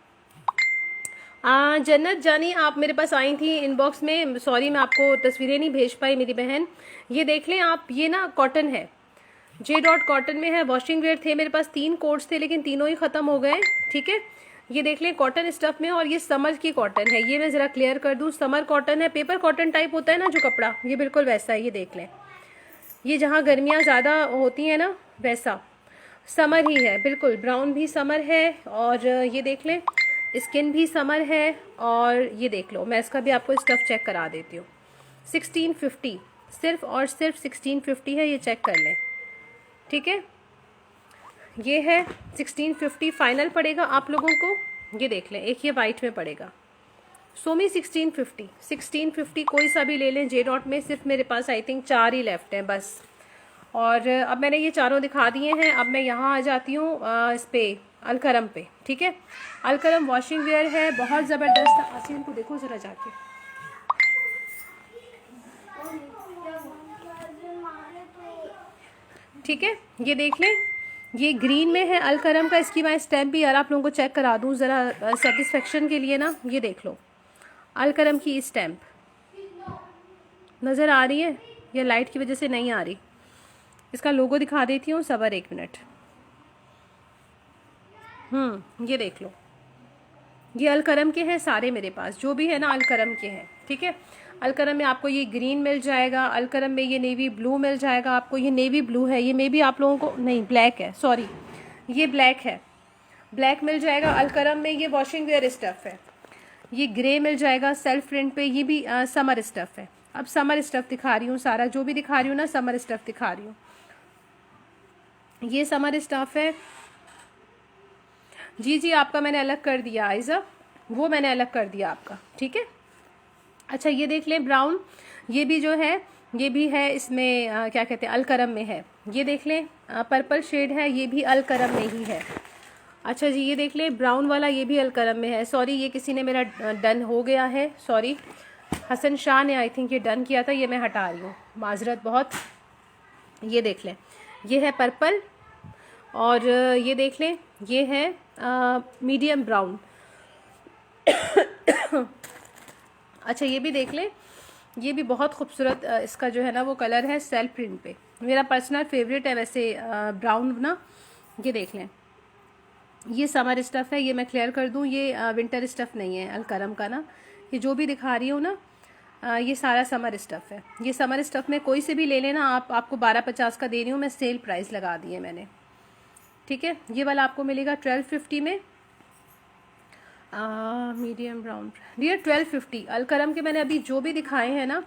जन्नत जानी आप मेरे पास आई थी इनबॉक्स में, सॉरी मैं आपको तस्वीरें नहीं भेज पाई मेरी बहन। ये देख लें आप, ये ना कॉटन है, जे डॉट कॉटन में है। वॉशिंग वेयर थे मेरे पास, 3 कोट्स थे लेकिन तीनों ही ख़त्म हो गए, ठीक है। ये देख लें कॉटन स्टफ़ में, और ये समर की कॉटन है। ये मैं ज़रा क्लियर कर दूँ, समर कॉटन है, पेपर कॉटन टाइप होता है ना जो कपड़ा, ये बिल्कुल वैसा है। ये देख लें, ये जहाँ गर्मियाँ ज़्यादा होती हैं ना, वैसा समर ही है बिल्कुल। ब्राउन भी समर है, और ये देख लें स्किन भी समर है। और ये देख लो, मैं इसका भी आपको स्टफ़ चेक करा देती हूँ। 1650 सिर्फ और सिर्फ 1650 है, ये चेक कर लें, ठीक है। ये है 1650 फाइनल पड़ेगा आप लोगों को। ये देख लें, एक ये वाइट में पड़ेगा सोमी 1650 कोई सा भी ले लें। जे डॉट में सिर्फ मेरे पास आई थिंक 4 ही लेफ्ट हैं बस। और अब मैंने ये चारों दिखा दिए हैं। अब मैं यहाँ आ जाती हूँ इस पे अलकरम पे, ठीक है। अलकरम वॉशिंग वेयर है, बहुत ज़बरदस्त। आसिम को देखो ज़रा जाके, ठीक है। ये देख लें, ये ग्रीन में है अलकरम का। इसकी मैं स्टैम्प भी यार आप लोगों को चेक करा दूँ ज़रा सेटिस्फेक्शन के लिए ना। ये देख लो अलकरम की स्टैम्प नज़र आ रही है या लाइट की वजह से नहीं आ रही। इसका लोगो दिखा देती हूँ, सबर 1 मिनट। ये देख लो, ये अलकरम के हैं सारे मेरे पास, जो भी है ना अलकरम के हैं। ठीक है, अलकरम में आपको ये ग्रीन मिल जाएगा, अलकरम में ये नेवी ब्लू मिल जाएगा आपको। ये नेवी ब्लू है, ये मे भी आप लोगों को नहीं ब्लैक है, सॉरी ये ब्लैक है, ब्लैक मिल जाएगा अलकरम में। ये वॉशिंग वेयर स्टफ़ है। ये ग्रे मिल जाएगा सेल्फ प्रिंट पे, ये भी समर स्टफ़ है। अब समर स्टफ़ दिखा रही हूँ, सारा जो भी दिखा रही हूँ ना समर स्टफ़ दिखा रही हूँ। ये समर स्टफ़ है जी जी, आपका मैंने अलग कर दिया आइज़ा, वो मैंने अलग कर दिया आपका। ठीक है, अच्छा ये देख लें ब्राउन, ये भी जो है ये भी है इसमें क्या कहते हैं अलकरम में है। ये देख लें पर्पल शेड है, ये भी अलकरम में ही है। अच्छा जी ये देख लें ब्राउन वाला, ये भी अलकरम में है। सॉरी ये किसी ने मेरा डन हो गया है, सॉरी हसन शाह ने आई थिंक ये डन किया था, ये मैं हटा रही हूँ, माजरत बहुत। ये देख लें ये है पर्पल, और ये देख लें ये है मीडियम ब्राउन। अच्छा ये भी देख लें, ये भी बहुत खूबसूरत इसका जो है ना वो कलर है सेल्फ प्रिंट पे, मेरा पर्सनल फेवरेट है वैसे ब्राउन ना। ये देख लें ये समर स्टफ़ है, ये मैं क्लियर कर दूं, ये विंटर स्टफ़ नहीं है अलकरम का ना। ये जो भी दिखा रही हूँ ना ये सारा समर स्टफ़ है। ये समर स्टफ़ में कोई से भी ले लेना आप, आपको 12.50 का दे रही हूँ मैं, सेल प्राइस लगा दी है मैंने। ठीक है, ये वाला आपको मिलेगा 1250 में, मीडियम ब्राउन डियर 1250। अलकरम के मैंने अभी जो भी दिखाए हैं ना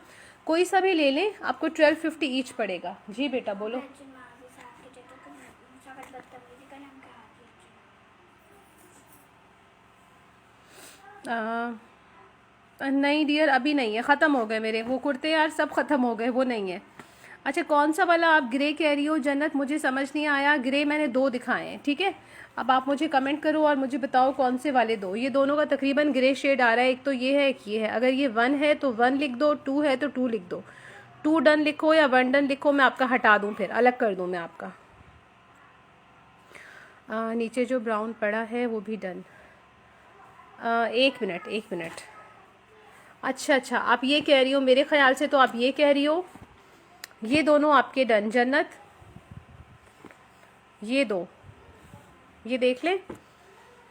कोई सा भी ले लें आपको 1250 ईच पड़ेगा। जी बेटा बोलो। नहीं डियर अभी नहीं है, ख़त्म हो गए मेरे वो कुर्ते यार, सब ख़त्म हो गए, वो नहीं है। अच्छा कौन सा वाला आप ग्रे कह रही हो जन्नत, मुझे समझ नहीं आया। ग्रे मैंने 2 दिखाए हैं, ठीक है। अब आप मुझे कमेंट करो और मुझे बताओ कौन से वाले 2। ये दोनों का तकरीबन ग्रे शेड आ रहा है, एक तो ये है एक ये है। अगर ये 1 है तो 1 लिख दो, 2 है तो 2 लिख दो, 2 डन लिखो या 1 डन लिखो, मैं आपका हटा दूँ फिर अलग कर दूँ मैं आपका। नीचे जो ब्राउन पड़ा है वो भी डन। 1 minute 1 minute. अच्छा अच्छा आप ये कह रही हो, मेरे ख्याल से तो आप ये कह रही हो ये दोनों आपके डन जन्नत, ये 2, ये देख लें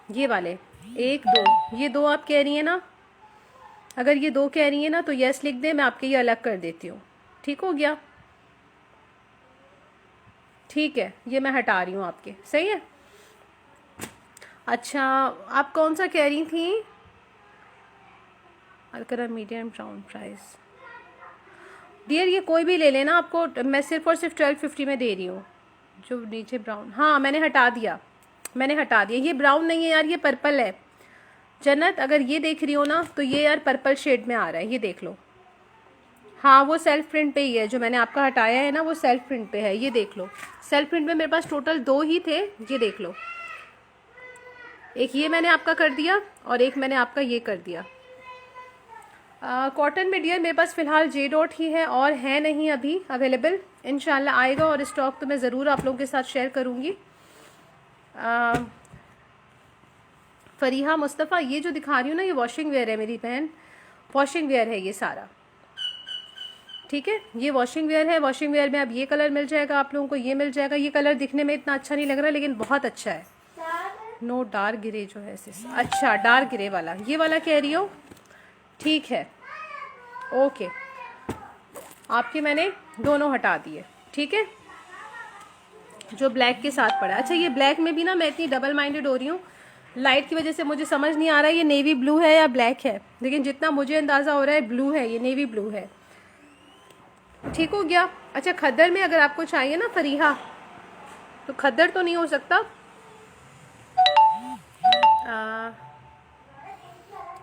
ये वाले 1 2, ये 2 आप कह रही हैं ना। अगर ये 2 कह रही हैं ना तो यस लिख दें, मैं आपके ये अलग कर देती हूँ। ठीक हो गया, ठीक है, ये मैं हटा रही हूँ आपके, सही है। अच्छा आप कौन सा कह रही थी, Alkaram medium brown price dear, ये कोई भी ले लेना, आपको मैं सिर्फ और सिर्फ 1250 में दे रही हूँ। जो नीचे ब्राउन, हाँ मैंने हटा दिया, मैंने हटा दिया। ये ब्राउन नहीं है यार, ये पर्पल है जन्नत। अगर ये देख रही हो ना तो ये यार पर्पल शेड में आ रहा है, ये देख लो। हाँ वो सेल्फ प्रिंट पे ही है, जो मैंने आपका हटाया है ना वो सेल्फ प्रिंट पे है, ये देख लो। सेल्फ प्रिंट में मेरे पास टोटल 2 ही थे, ये देख लो। एक ये मैंने आपका कर दिया और एक मैंने आपका ये कर दिया। कॉटन में डियर मेरे पास फ़िलहाल जे डॉट ही है और है नहीं अभी अवेलेबल, इंशाल्लाह आएगा और स्टॉक तो मैं ज़रूर आप लोगों के साथ शेयर करूँगी। फरीहा मुस्तफ़ा ये जो दिखा रही हूँ ना ये वॉशिंग वेयर है मेरी बहन, वॉशिंग वेयर है ये सारा, ठीक है। ये वॉशिंग वेयर है, वॉशिंग वेयर में अब ये कलर मिल जाएगा आप लोगों को, ये मिल जाएगा। ये कलर दिखने में इतना अच्छा नहीं लग रहा लेकिन बहुत अच्छा है। नो डार्क ग्रे जो है सिस, अच्छा डार्क ग्रे वाला, ये वाला कह रही हो, ठीक है ओके। आपके मैंने दोनों हटा दिए, ठीक है, जो ब्लैक के साथ पड़ा। अच्छा ये ब्लैक में भी ना मैं इतनी डबल माइंडेड हो रही हूँ, लाइट की वजह से मुझे समझ नहीं आ रहा है ये नेवी ब्लू है या ब्लैक है, लेकिन जितना मुझे अंदाज़ा हो रहा है ब्लू है, ये नेवी ब्लू है। ठीक हो गया। अच्छा खद्दर में अगर आपको चाहिए ना फरीहा, तो खद्दर तो नहीं हो सकता।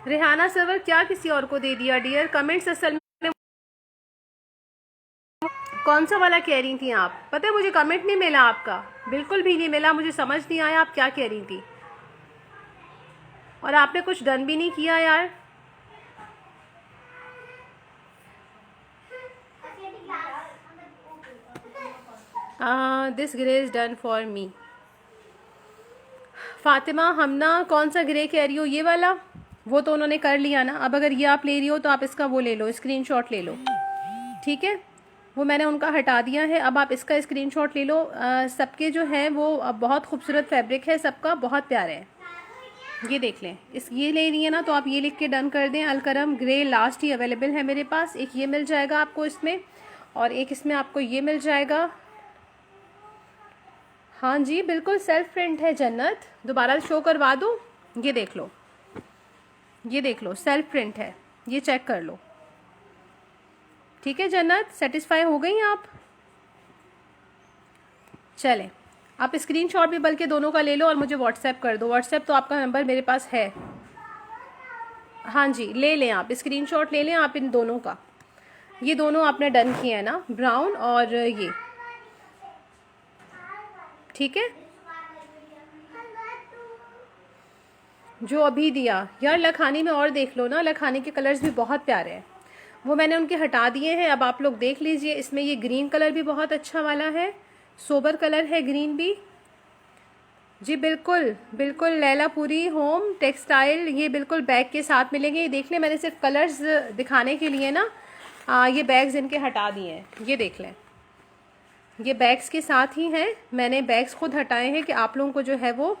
रेहाना सर्वर क्या किसी और को दे दिया डियर, कमेंट्स असल में कौन सा वाला कह रही थी आप, पता है मुझे कमेंट नहीं मिला आपका, बिल्कुल भी नहीं मिला, मुझे समझ नहीं आया आप क्या कह रही थी। और आपने कुछ डन भी नहीं किया यार। This grey is done for me, Fatima Hamna कौन सा ग्रे कह रही हो? ये वाला, वो तो उन्होंने कर लिया ना। अब अगर ये आप ले रही हो तो आप इसका वो ले लो, स्क्रीनशॉट ले लो, ठीक है? वो मैंने उनका हटा दिया है, अब आप इसका स्क्रीनशॉट ले लो। सबके जो है वो बहुत खूबसूरत फैब्रिक है, सबका बहुत प्यारे है। ये देख लें, इस ये ले रही है ना तो आप ये लिख के डन कर दें। अलकरम ग्रे लास्ट ही अवेलेबल है मेरे पास। एक ये मिल जाएगा आपको इसमें, और एक इसमें आपको ये मिल जाएगा। हाँ जी बिल्कुल सेल्फ प्रिंट है जन्नत, दोबारा शो करवा दूँ? ये देख लो, ये देख लो, सेल्फ प्रिंट है, ये चेक कर लो, ठीक है जन्नत? सेटिस्फाई हो गई आप? चलें, आप स्क्रीनशॉट भी बल्कि दोनों का ले लो और मुझे व्हाट्सएप कर दो। व्हाट्सएप तो आपका नंबर मेरे पास है। हाँ जी ले लें, आप स्क्रीनशॉट ले लें आप इन दोनों का। ये दोनों आपने डन किए हैं ना, ब्राउन और ये, ठीक है? जो अभी दिया यार, लखानी में और देख लो ना, लखानी के कलर्स भी बहुत प्यारे हैं, वो मैंने उनके हटा दिए हैं। अब आप लोग देख लीजिए, इसमें ये ग्रीन कलर भी बहुत अच्छा वाला है, सोबर कलर है ग्रीन भी जी। बिल्कुल बिल्कुल लैलापुरी होम टेक्सटाइल, ये बिल्कुल बैग के साथ मिलेंगे। ये देख लें, मैंने सिर्फ कलर्स दिखाने के लिए ना ये बैग्स इनके हटा दिए हैं। ये देख लें, ये बैग्स के साथ ही हैं, मैंने बैग्स खुद हटाए हैं कि आप लोगों को जो है वो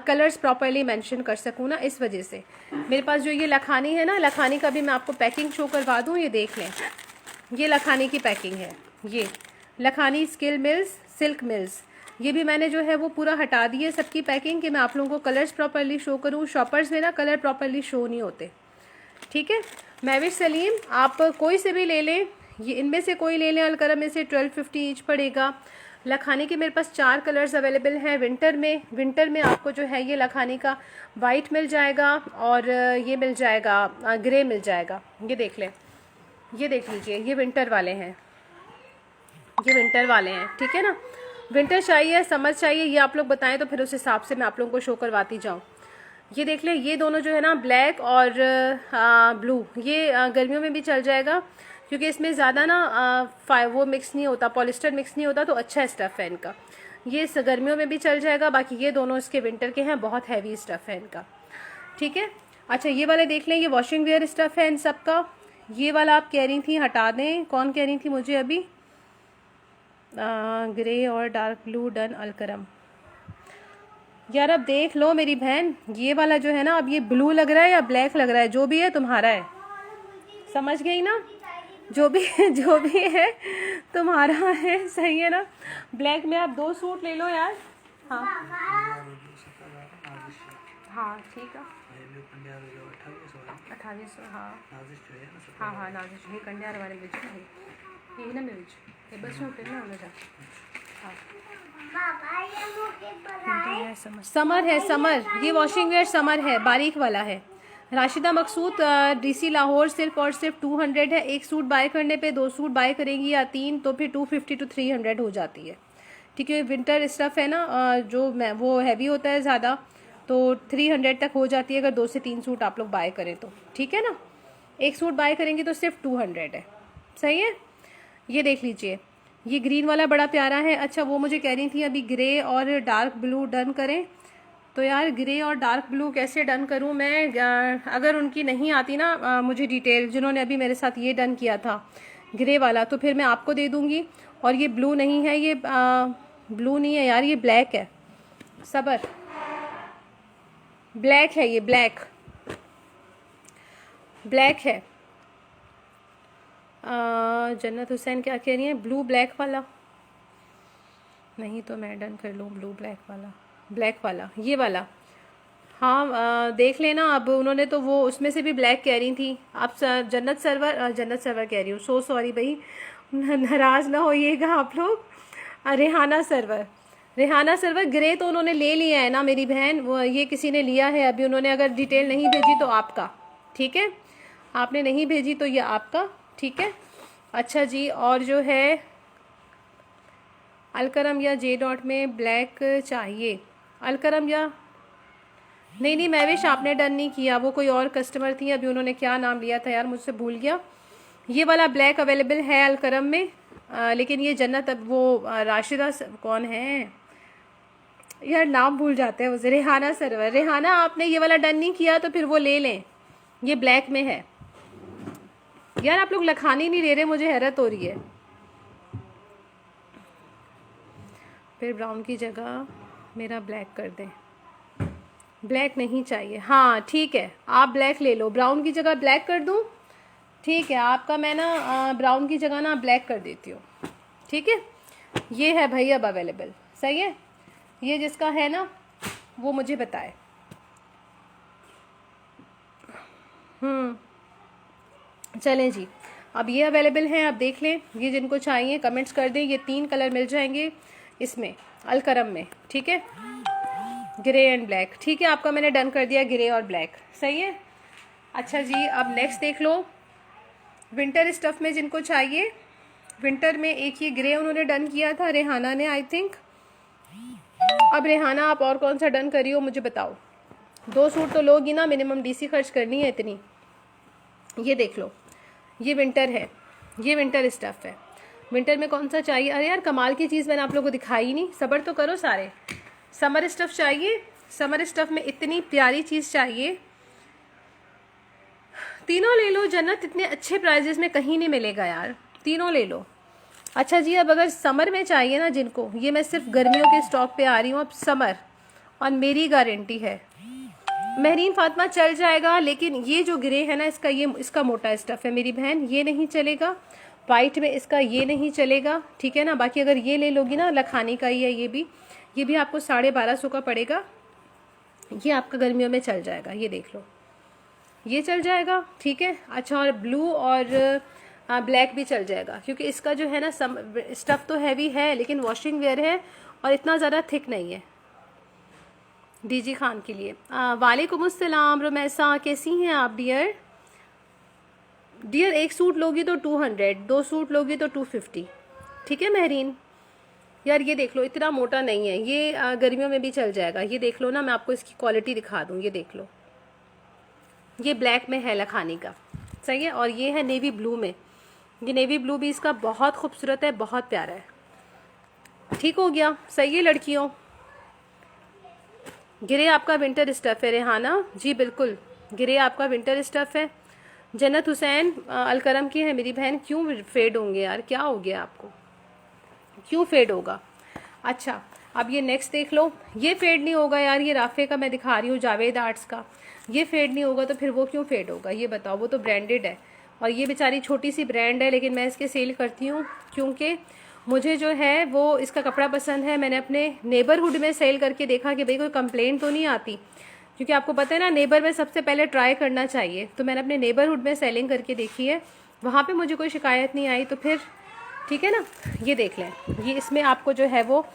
कलर्स प्रॉपर्ली मेंशन कर सकूँ ना, इस वजह से। मेरे पास जो ये लखानी है ना, लखानी का भी मैं आपको पैकिंग शो करवा दूँ। ये देख लें, ये लखानी की पैकिंग है, ये Lakhani skill mills silk mills, ये भी मैंने जो है वो पूरा हटा दी है सबकी पैकिंग, कि मैं आप लोगों को कलर्स प्रॉपर्ली शो करूँ। शॉपर्स में ना कलर प्रॉपर्ली शो नहीं होते, ठीक है? महविश सलीम, आप कोई से भी ले लें, ये इनमें से कोई ले लें। अलकरम में से 1250 ईच पड़ेगा। लखानी के मेरे पास 4 कलर्स अवेलेबल हैं विंटर में। विंटर में आपको जो है ये लखानी का वाइट मिल जाएगा और ये मिल जाएगा ग्रे मिल जाएगा। ये देख लें, ये देख लीजिए, ये विंटर वाले हैं, ये विंटर वाले हैं, ठीक है ना? विंटर चाहिए, समर चाहिए, ये आप लोग बताएं तो फिर उस हिसाब से मैं आप लोगों को शो करवाती जाऊँ। ये देख लें, ये दोनों जो है ना ब्लैक और ब्लू, ये गर्मियों में भी चल जाएगा क्योंकि इसमें ज़्यादा ना वो मिक्स नहीं होता, पॉलिस्टर मिक्स नहीं होता, तो अच्छा स्टफ़ है इनका। ये इस गर्मियों में भी चल जाएगा। बाकी ये दोनों इसके विंटर के हैं, बहुत हैवी स्टफ़ है इनका, ठीक है? अच्छा ये वाले देख लें, ये वॉशिंग वेयर स्टफ़ है इन सब का। ये वाला आप कह रही थी हटा दें, कौन कह रही थी मुझे अभी? ग्रे और डार्क ब्लू डन अलकरम। यार अब देख लो मेरी बहन, ये वाला जो है ना, अब ये ब्लू लग रहा है या ब्लैक लग रहा है, जो भी है तुम्हारा है, समझ गई ना? जो भी है तुम्हारा है, सही है ना? ब्लैक में आप 2 सूट ले लो यार। हाँ हाँ ठीक है, 2800। हाँ हाँ नाजिश ये कंडियार वाले बेच यही ना बेच ये बस सूट ना होना चाहिए। समर है, समर, ये वॉशिंग वेयर समर है, बारीक वाला है। राशिदा मकसूद डीसी लाहौर सिर्फ और सिर्फ 200 है। एक सूट बाय करने पे 2 सूट बाय करेंगी या 3 तो फिर 250 to 300 हो जाती है, ठीक है? विंटर स्टफ़ है ना, जो वो हैवी होता है ज़्यादा, तो 300 तक हो जाती है अगर 2 से 3 सूट आप लोग बाय करें तो, ठीक है ना? एक सूट बाय करेंगे तो सिर्फ 200 है, सही है? ये देख लीजिए, ये ग्रीन वाला बड़ा प्यारा है। अच्छा वो मुझे कह रही थी अभी ग्रे और डार्क ब्लू डन करें, तो यार ग्रे और डार्क ब्लू कैसे डन करूं मैं? अगर उनकी नहीं आती ना मुझे डिटेल, जिन्होंने अभी मेरे साथ ये डन किया था ग्रे वाला, तो फिर मैं आपको दे दूंगी। और ये ब्लू नहीं है, ये ब्लू नहीं है यार, ये ब्लैक है, सबर, ब्लैक है, ये ब्लैक है। जन्नत हुसैन क्या कह रही है? ब्लू ब्लैक वाला नहीं तो मैं डन कर लूँ, ब्लू ब्लैक वाला ये वाला। हाँ देख लेना। अब उन्होंने तो वो उसमें से भी ब्लैक कह रही थी। आप जन्नत सरवर कह रही हूँ, सो सॉरी भाई, नाराज़ ना होइएगा आप लोग। रेहाना सरवर ग्रे तो उन्होंने ले लिया है ना मेरी बहन, वो ये किसी ने लिया है अभी, उन्होंने अगर डिटेल नहीं भेजी तो आपका, ठीक है? आपने नहीं भेजी तो ये आपका, ठीक है? अच्छा जी, और जो है अलकरम या जे डॉट में ब्लैक चाहिए, अलकरम या नहीं महविश आपने डन नहीं किया, वो कोई और कस्टमर थी, अभी उन्होंने क्या नाम लिया था यार, मुझसे भूल गया। ये वाला ब्लैक अवेलेबल है अलकरम में, लेकिन ये जन्नत अब वो राशिदा कौन है, यार नाम भूल जाते हैं उसे, रेहाना सरवर। रेहाना आपने ये वाला डन नहीं किया तो फिर वो ले लें, ये ब्लैक में है। यार आप लोग लखानी नहीं ले रहे, मुझे हैरत हो रही है। फिर ब्राउन की जगह मेरा ब्लैक कर दें, ब्लैक नहीं चाहिए। हाँ ठीक है, आप ब्लैक ले लो, ब्राउन की जगह ब्लैक कर दूँ। ठीक है, आपका मैं ना ब्राउन की जगह ना ब्लैक कर देती हूँ। ठीक है, ये है भाई अब अवेलेबल। सही है, ये जिसका है ना वो मुझे बताए। चलें जी, अब ये अवेलेबल हैं, आप देख लें। ये जिनको चाहिए कमेंट्स कर दें। ये 3 कलर मिल जाएंगे इसमें, अलकरम में। ठीक है, ग्रे एंड ब्लैक। ठीक है, आपका मैंने डन कर दिया, ग्रे और ब्लैक। सही है। अच्छा जी, अब नेक्स्ट देख लो, विंटर स्टफ़ में जिनको चाहिए। विंटर में एक ये ग्रे उन्होंने डन किया था, रेहाना ने, आई थिंक। अब रेहाना आप और कौन सा डन करी हो मुझे बताओ। 2 सूट तो लोगी ना, मिनिमम डीसी खर्च करनी है इतनी। ये देख लो, ये विंटर है, ये विंटर स्टफ़ है। विंटर में कौन सा चाहिए? अरे यार कमाल की चीज़ मैंने आप लोगों को दिखाई नहीं, सब्र तो करो सारे। समर स्टफ़ चाहिए, समर स्टफ़ में इतनी प्यारी चीज़ चाहिए। तीनों ले लो जन्नत, इतने अच्छे प्राइजेस में कहीं नहीं मिलेगा यार, तीनों ले लो। अच्छा जी, अब अगर समर में चाहिए ना जिनको, ये मैं सिर्फ गर्मियों के स्टॉक पे आ रही हूँ अब समर, और मेरी गारंटी है महरीन फातिमा चल जाएगा। लेकिन ये जो ग्रे है ना इसका, ये इसका मोटा स्टफ़ है मेरी बहन, ये नहीं चलेगा। वाइट में इसका ये नहीं चलेगा। ठीक है ना, बाकी अगर ये ले लोगी ना, लखानी का ही है ये भी आपको 1250 का पड़ेगा। ये आपका गर्मियों में चल जाएगा, ये देख लो, ये चल जाएगा। ठीक है, अच्छा, और ब्लू और ब्लैक भी चल जाएगा, क्योंकि इसका जो है ना स्टफ़ तो हैवी है लेकिन वॉशिंग वेयर है और इतना ज़्यादा थिक नहीं है। डीजी खान के लिए वालेकुम अस्सलाम रुमैसा, कैसी हैं आप डियर? डियर एक सूट लोगी तो 200, 2 सूट लोगी तो 250। ठीक है महरीन, यार ये देख लो, इतना मोटा नहीं है ये, गर्मियों में भी चल जाएगा। ये देख लो ना, मैं आपको इसकी क्वालिटी दिखा दूँ, ये देख लो, ये ब्लैक में है लखानी का। सही है, और ये है नेवी ब्लू में। ये नेवी ब्लू भी इसका बहुत खूबसूरत है, बहुत प्यारा है। ठीक हो गया, सही है लड़कियों। ग्रे आपका विंटर स्टफ़ है रेहाना जी, बिल्कुल ग्रे आपका विंटर स्टफ़ है। जन्नत हुसैन अलकरम की है मेरी बहन। क्यों फेड होंगे यार, क्या हो गया आपको, क्यों फेड होगा? अच्छा, अब ये नेक्स्ट देख लो, ये फेड नहीं होगा यार, ये राफे का मैं दिखा रही हूँ, जावेद आर्ट्स का। ये फेड नहीं होगा तो फिर वो क्यों फेड होगा ये बताओ? वो तो ब्रांडेड है, और ये बेचारी छोटी सी ब्रांड है, लेकिन मैं इसके सेल करती हूँ क्योंकि मुझे जो है वो इसका कपड़ा पसंद है। मैंने अपने नेबरहुड में सेल करके देखा कि भाई कोई कंप्लेंट तो नहीं आती, क्योंकि आपको पता है ना नेबर में सबसे पहले ट्राई करना चाहिए। तो मैंने अपने नेबरहुड में सेलिंग करके देखी है, वहाँ पे मुझे कोई शिकायत नहीं आई, तो फिर ठीक है ना। ये देख लें, ये इसमें आपको जो है वो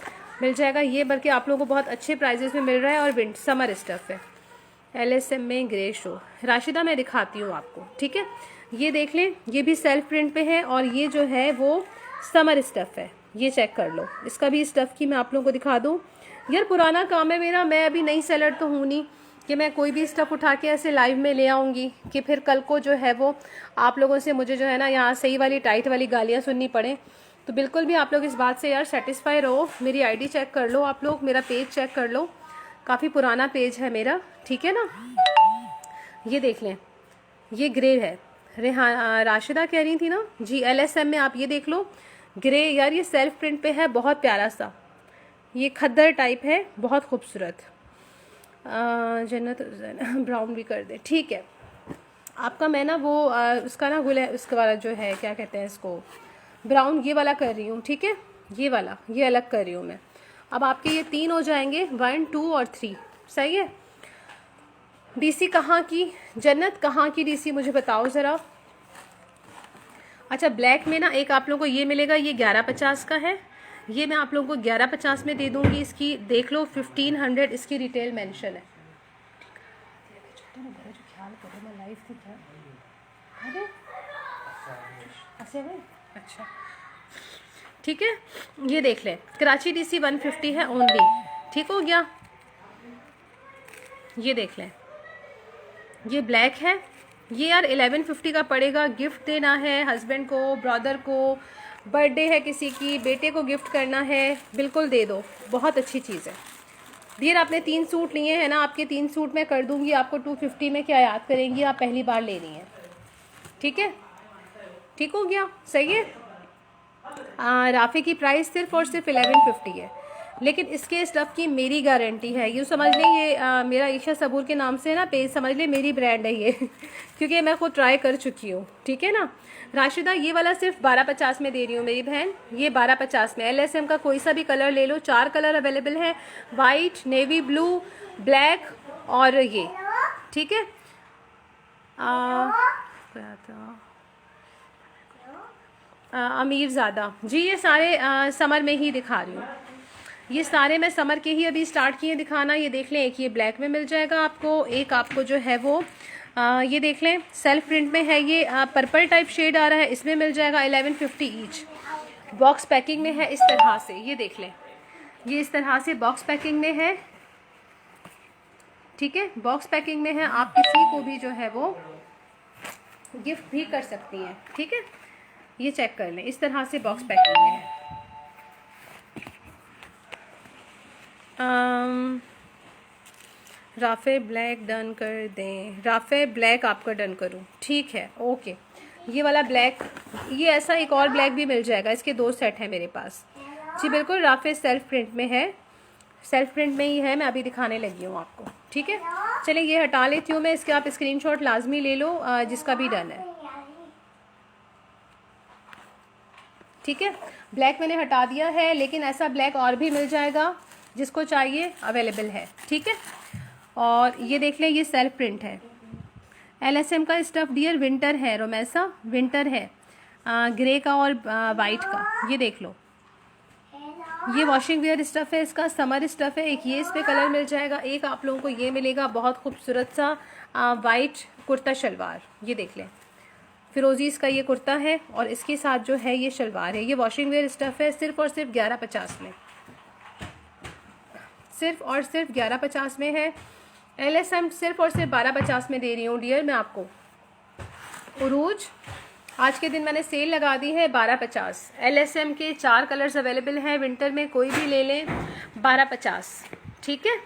मिल जाएगा, ये बल्कि आप लोगों को बहुत अच्छे प्राइजेस में मिल रहा है, और समर स्टफ़ है। LSM में ग्रे शो, राशिदा मैं दिखाती हूँ आपको। ठीक है, ये देख लें, ये भी सेल्फ प्रिंट पे है, और ये जो है वो समर स्टफ़ है। ये चेक कर लो, इसका भी स्टफ़ की मैं आप लोगों को दिखा दूँ। यार पुराना काम है मेरा, मैं अभी नई सेलर तो हूँ नहीं कि मैं कोई भी स्टफ़ उठा के ऐसे लाइव में ले आऊँगी कि फिर कल को जो है वो आप लोगों से मुझे जो है ना यहाँ सही वाली टाइट वाली गालियाँ सुननी पड़े। तो बिल्कुल भी आप लोग इस बात से यार सेटिस्फाई रहो। मेरी आईडी चेक कर लो आप लोग, मेरा पेज चेक कर लो, काफ़ी पुराना पेज है मेरा। ठीक है ना, ये देख लें, ये ग्रे है। राशिदा कह रही थी ना जी, LSM में आप ये देख लो ग्रे। यार ये सेल्फ प्रिंट पे है, बहुत प्यारा सा, ये खद्दर टाइप है, बहुत खूबसूरत। जन्नत ब्राउन भी कर दे, ठीक है। आपका मैं ना वो उसका ना गुल है, उसका वाला जो है क्या कहते हैं इसको, ब्राउन, ये वाला कर रही हूँ। ठीक है, ये वाला, ये अलग कर रही हूँ मैं। अब आपके ये 3 हो जाएंगे, 1, 2 और 3। सही है। डीसी कहाँ की जन्नत, कहाँ की डीसी मुझे बताओ ज़रा। अच्छा, ब्लैक में ना एक आप लोगों को ये मिलेगा, ये 1150 का है, ये मैं आप लोगों को 1150 में दे दूँगी। इसकी देख लो 1500 इसकी रिटेल मेंशन है। अच्छा ठीक है, ये देख ले, कराची डीसी 150 है ओनली। ठीक हो गया, ये देख लें, ये ब्लैक है, ये यार 1150 का पड़ेगा। गिफ्ट देना है हस्बैंड को, ब्रदर को, बर्थडे है किसी की, बेटे को गिफ्ट करना है, बिल्कुल दे दो, बहुत अच्छी चीज़ है। डियर आपने 3 सूट लिए हैं ना, आपके 3 सूट मैं कर दूंगी आपको 250 में। क्या याद करेंगी, आप पहली बार ले रही हैं, ठीक है, ठीक हो गया, सही है। राफे की प्राइस सिर्फ और सिर्फ 1150 है, लेकिन इसके स्टफ़ की मेरी गारंटी है। यूँ समझ लें ये मेरा ईशा सबूर के नाम से है ना पेज, समझ लें मेरी ब्रांड है ये क्योंकि मैं खुद ट्राई कर चुकी हूँ, ठीक है ना। राशिदा ये वाला सिर्फ 1250 में दे रही हूँ मेरी बहन, ये 1250 में। LSM का कोई सा भी कलर ले लो, 4 कलर अवेलेबल हैं, वाइट, नेवी ब्लू, ब्लैक और ये, ठीक है। अमीरज़ादा जी, ये सारे समर में ही दिखा रही हूँ, ये सारे मैं समर के ही अभी स्टार्ट किए दिखाना। ये देख लें, एक ये ब्लैक में मिल जाएगा आपको, एक आपको जो है वो ये देख लें सेल्फ प्रिंट में है, ये पर्पल टाइप शेड आ रहा है, इसमें मिल जाएगा 1150 ईच। बॉक्स पैकिंग में है इस तरह से, ये देख लें, ये इस तरह से बॉक्स पैकिंग में है, ठीक है, बॉक्स पैकिंग में है। आप किसी को भी जो है वो गिफ्ट भी कर सकती हैं, ठीक है। ये चेक कर लें, इस तरह से बॉक्स पैकिंग में है। राफे ब्लैक डन कर दें, राफे ब्लैक आपका डन करूं, ठीक है, ओके। ये वाला ब्लैक, ये ऐसा एक और ब्लैक भी मिल जाएगा, इसके 2 सेट हैं मेरे पास जी, बिल्कुल। राफे सेल्फ प्रिंट में है, सेल्फ प्रिंट में ही है, मैं अभी दिखाने लगी हूँ आपको, ठीक है। चलिए ये हटा लेती हूँ मैं, इसके आप स्क्रीनशॉट लाजमी ले लो जिसका भी डन है, ठीक है। ब्लैक मैंने हटा दिया है, लेकिन ऐसा ब्लैक और भी मिल जाएगा, जिसको चाहिए अवेलेबल है, ठीक है। और ये देख लें, ये सेल्फ प्रिंट है, LSM का स्टफ़ डियर, विंटर है, रोमैसा विंटर है, ग्रे का और वाइट का, ये देख लो। ये वॉशिंग वेयर स्टफ़ है, इसका समर स्टफ़ है। एक ये इस पे कलर मिल जाएगा, एक आप लोगों को ये मिलेगा बहुत खूबसूरत सा वाइट कुर्ता शलवार, ये देख लें, फिरोजी इसका ये कुर्ता है और इसके साथ जो है ये शलवार है। ये वॉशिंग वेयर स्टफ़ है, सिर्फ और सिर्फ 1150 में, सिर्फ और सिर्फ 1150 में है। LSM सिर्फ और सिर्फ 1250 में दे रही हूँ डियर मैं आपको। उरूज आज के दिन मैंने सेल लगा दी है 1250। LSM के 4 कलर्स अवेलेबल हैं, विंटर में कोई भी ले लें, 1250, ठीक है।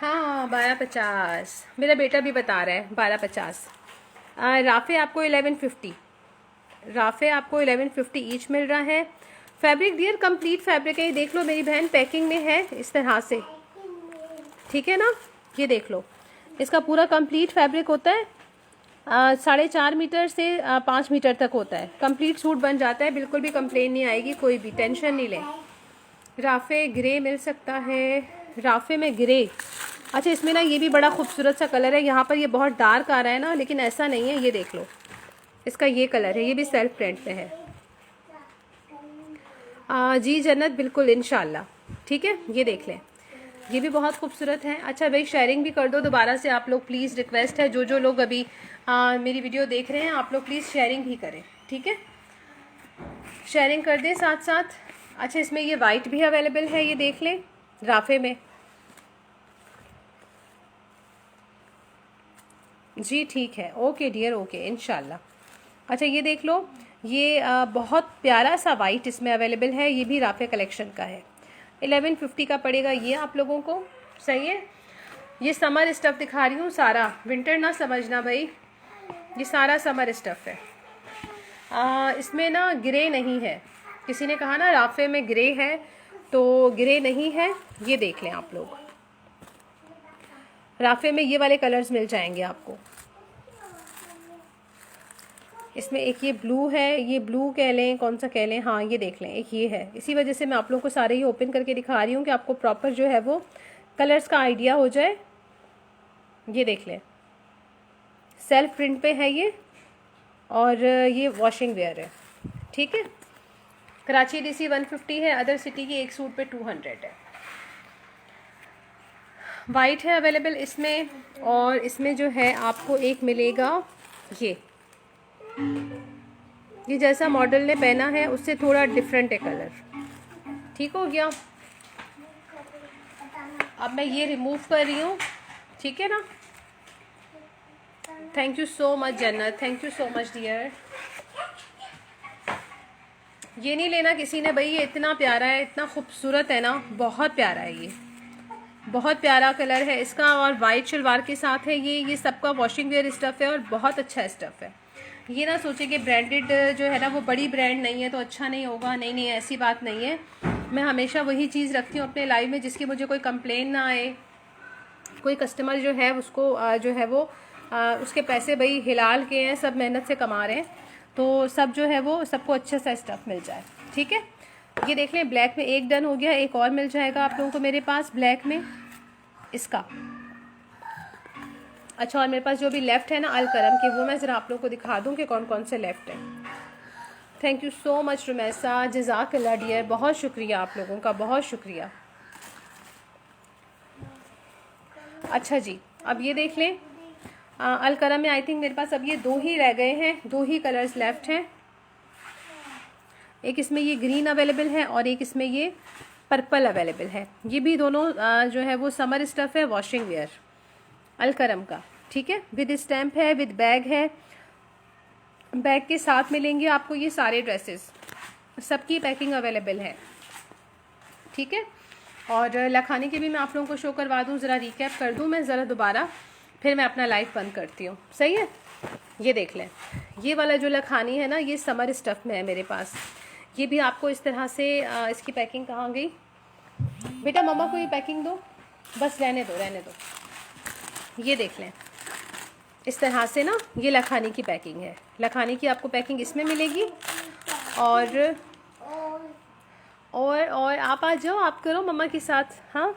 हाँ 1250, मेरा बेटा भी बता रहा है 1250। राफे आपको 1150, राफे आपको 1150 ईच मिल रहा है। फैब्रिक डियर कंप्लीट फैब्रिक है, ये देख लो मेरी बहन, पैकिंग में है इस तरह से, ठीक है ना। ये देख लो, इसका पूरा कंप्लीट फैब्रिक होता है, 4.5 मीटर से 5 मीटर तक होता है, कंप्लीट सूट बन जाता है, बिल्कुल भी कंप्लेन नहीं आएगी, कोई भी टेंशन नहीं लें। राफे ग्रे मिल सकता है, राफे में ग्रे, अच्छा इसमें ना ये भी बड़ा खूबसूरत सा कलर है, यहाँ पर ये बहुत डार्क आ रहा है ना, लेकिन ऐसा नहीं है, ये देख लो, इसका ये कलर है, ये भी सेल्फ प्रिंट पे है। जी जन्नत, बिल्कुल इंशाल्लाह, ठीक है। ये देख लें, ये भी बहुत खूबसूरत है। अच्छा भाई शेयरिंग भी कर दो दोबारा से आप लोग, प्लीज़ रिक्वेस्ट है, जो लोग अभी मेरी वीडियो देख रहे हैं आप लोग प्लीज़ शेयरिंग भी करें, ठीक है, शेयरिंग कर दें साथ साथ। अच्छा इसमें ये वाइट भी अवेलेबल है, ये देख लें राफे में जी, ठीक है, ओके डियर, ओके इंशाल्लाह। अच्छा ये देख लो, ये बहुत प्यारा सा वाइट इसमें अवेलेबल है, ये भी राफे कलेक्शन का है, 1150 का पड़ेगा ये आप लोगों को, सही है। ये समर स्टफ़ दिखा रही हूँ सारा, विंटर ना समझना भाई, ये सारा समर स्टफ़ है। इसमें ना ग्रे नहीं है, किसी ने कहा ना राफे में ग्रे है, तो ग्रे नहीं है, ये देख लें आप लोग, राफे में ये वाले कलर्स मिल जाएंगे आपको। इसमें एक ये ब्लू है, ये ब्लू कह लें, कौन सा कह लें, हाँ ये देख लें, एक ये है, इसी वजह से मैं आप लोगों को सारे ही ओपन करके दिखा रही हूँ कि आपको प्रॉपर जो है वो कलर्स का आइडिया हो जाए। ये देख लें, सेल्फ प्रिंट पे है ये, और ये वॉशिंग वेयर है, ठीक है। कराची DC 150 है, अदर सिटी की एक सूट पे 200 है। वाइट है अवेलेबल इसमें, और इसमें जो है आपको एक मिलेगा ये जैसा मॉडल ने पहना है उससे थोड़ा डिफरेंट है कलर, ठीक हो गया। अब मैं ये रिमूव कर रही हूँ, ठीक है ना। Thank you so much Jannat, thank you so much dear. ये नहीं लेना किसी ने भाई, ये इतना प्यारा है, इतना खूबसूरत है ना, बहुत प्यारा है ये, बहुत प्यारा कलर है इसका और वाइट शलवार के साथ है ये सबका वॉशिंग वेयर स्टफ़ है और बहुत अच्छा स्टफ़ है। ये ना सोचे कि ब्रांडेड जो है ना वो बड़ी ब्रांड नहीं है तो अच्छा नहीं होगा, नहीं नहीं ऐसी बात नहीं है। मैं हमेशा वही चीज़ रखती हूँ अपने लाइव में जिसकी मुझे कोई कंप्लेन ना आए, कोई कस्टमर जो है उसको जो है वो उसके पैसे भाई हिलाल के हैं, सब मेहनत से कमा रहे हैं, तो सब जो है वो सबको अच्छा सा स्टफ़ मिल जाए। ठीक है, ये देख लें ब्लैक में एक डन हो गया, एक और मिल जाएगा आप लोगों को मेरे पास ब्लैक में इसका। अच्छा, और मेरे पास जो भी लेफ़्ट है ना अलकरम के, वो मैं ज़रा आप लोगों को दिखा दूँ कि कौन कौन से लेफ़्ट हैं। Thank you so much Rumaisa, जज़ाकल्लाह डियर, बहुत शुक्रिया आप लोगों का, बहुत शुक्रिया। अच्छा जी, अब ये देख लें अलकरम में आई थिंक मेरे पास अब ये 2 ही रह गए हैं, 2 ही कलर्स लेफ़्ट हैं। एक इसमें ये ग्रीन अवेलेबल है और एक इसमें ये पर्पल अवेलेबल है। ये भी दोनों जो है वो समर स्टफ़ है, वॉशिंग वेयर अलकरम का। ठीक है, विद स्टैम्प है, विद बैग है, बैग के साथ मिलेंगे आपको ये सारे ड्रेसेस, सबकी पैकिंग अवेलेबल है। ठीक है, और लखानी के भी मैं आप लोगों को शो करवा दूँ, ज़रा रिकैप कर दूँ मैं ज़रा दोबारा, फिर मैं अपना लाइव बंद करती हूँ। सही है, ये देख लें, ये वाला जो लखानी है ना ये समर स्टफ़ में है मेरे पास। ये भी आपको इस तरह से इसकी पैकिंग कहाँ गई बेटा, मम्मा को ये पैकिंग दो, बस रहने दो रहने दो। ये देख लें इस तरह से ना ये लखानी की पैकिंग है। लखानी की आपको पैकिंग इसमें मिलेगी और आप आ जाओ, आप करो मम्मा के साथ, हाँ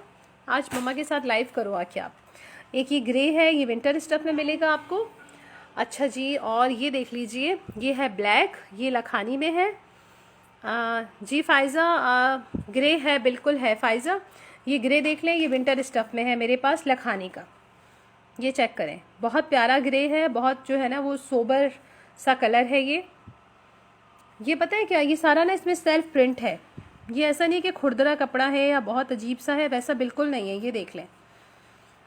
आज मम्मा के साथ लाइव करो आके आप। एक ये ग्रे है, ये विंटर स्टफ़ में मिलेगा आपको। अच्छा जी, और ये देख लीजिए ये है ब्लैक, ये लखानी में है। जी फ़ाइज़ा, ग्रे है, बिल्कुल है फ़ाइज़ा, ये ग्रे देख लें, ये विंटर स्टफ़ में है मेरे पास लखानी का। ये चेक करें, बहुत प्यारा ग्रे है, बहुत जो है ना वो सोबर सा कलर है ये पता है क्या, ये सारा ना इसमें सेल्फ प्रिंट है, ये ऐसा नहीं कि खुरदरा कपड़ा है या बहुत अजीब सा है, वैसा बिल्कुल नहीं है। ये देख लें।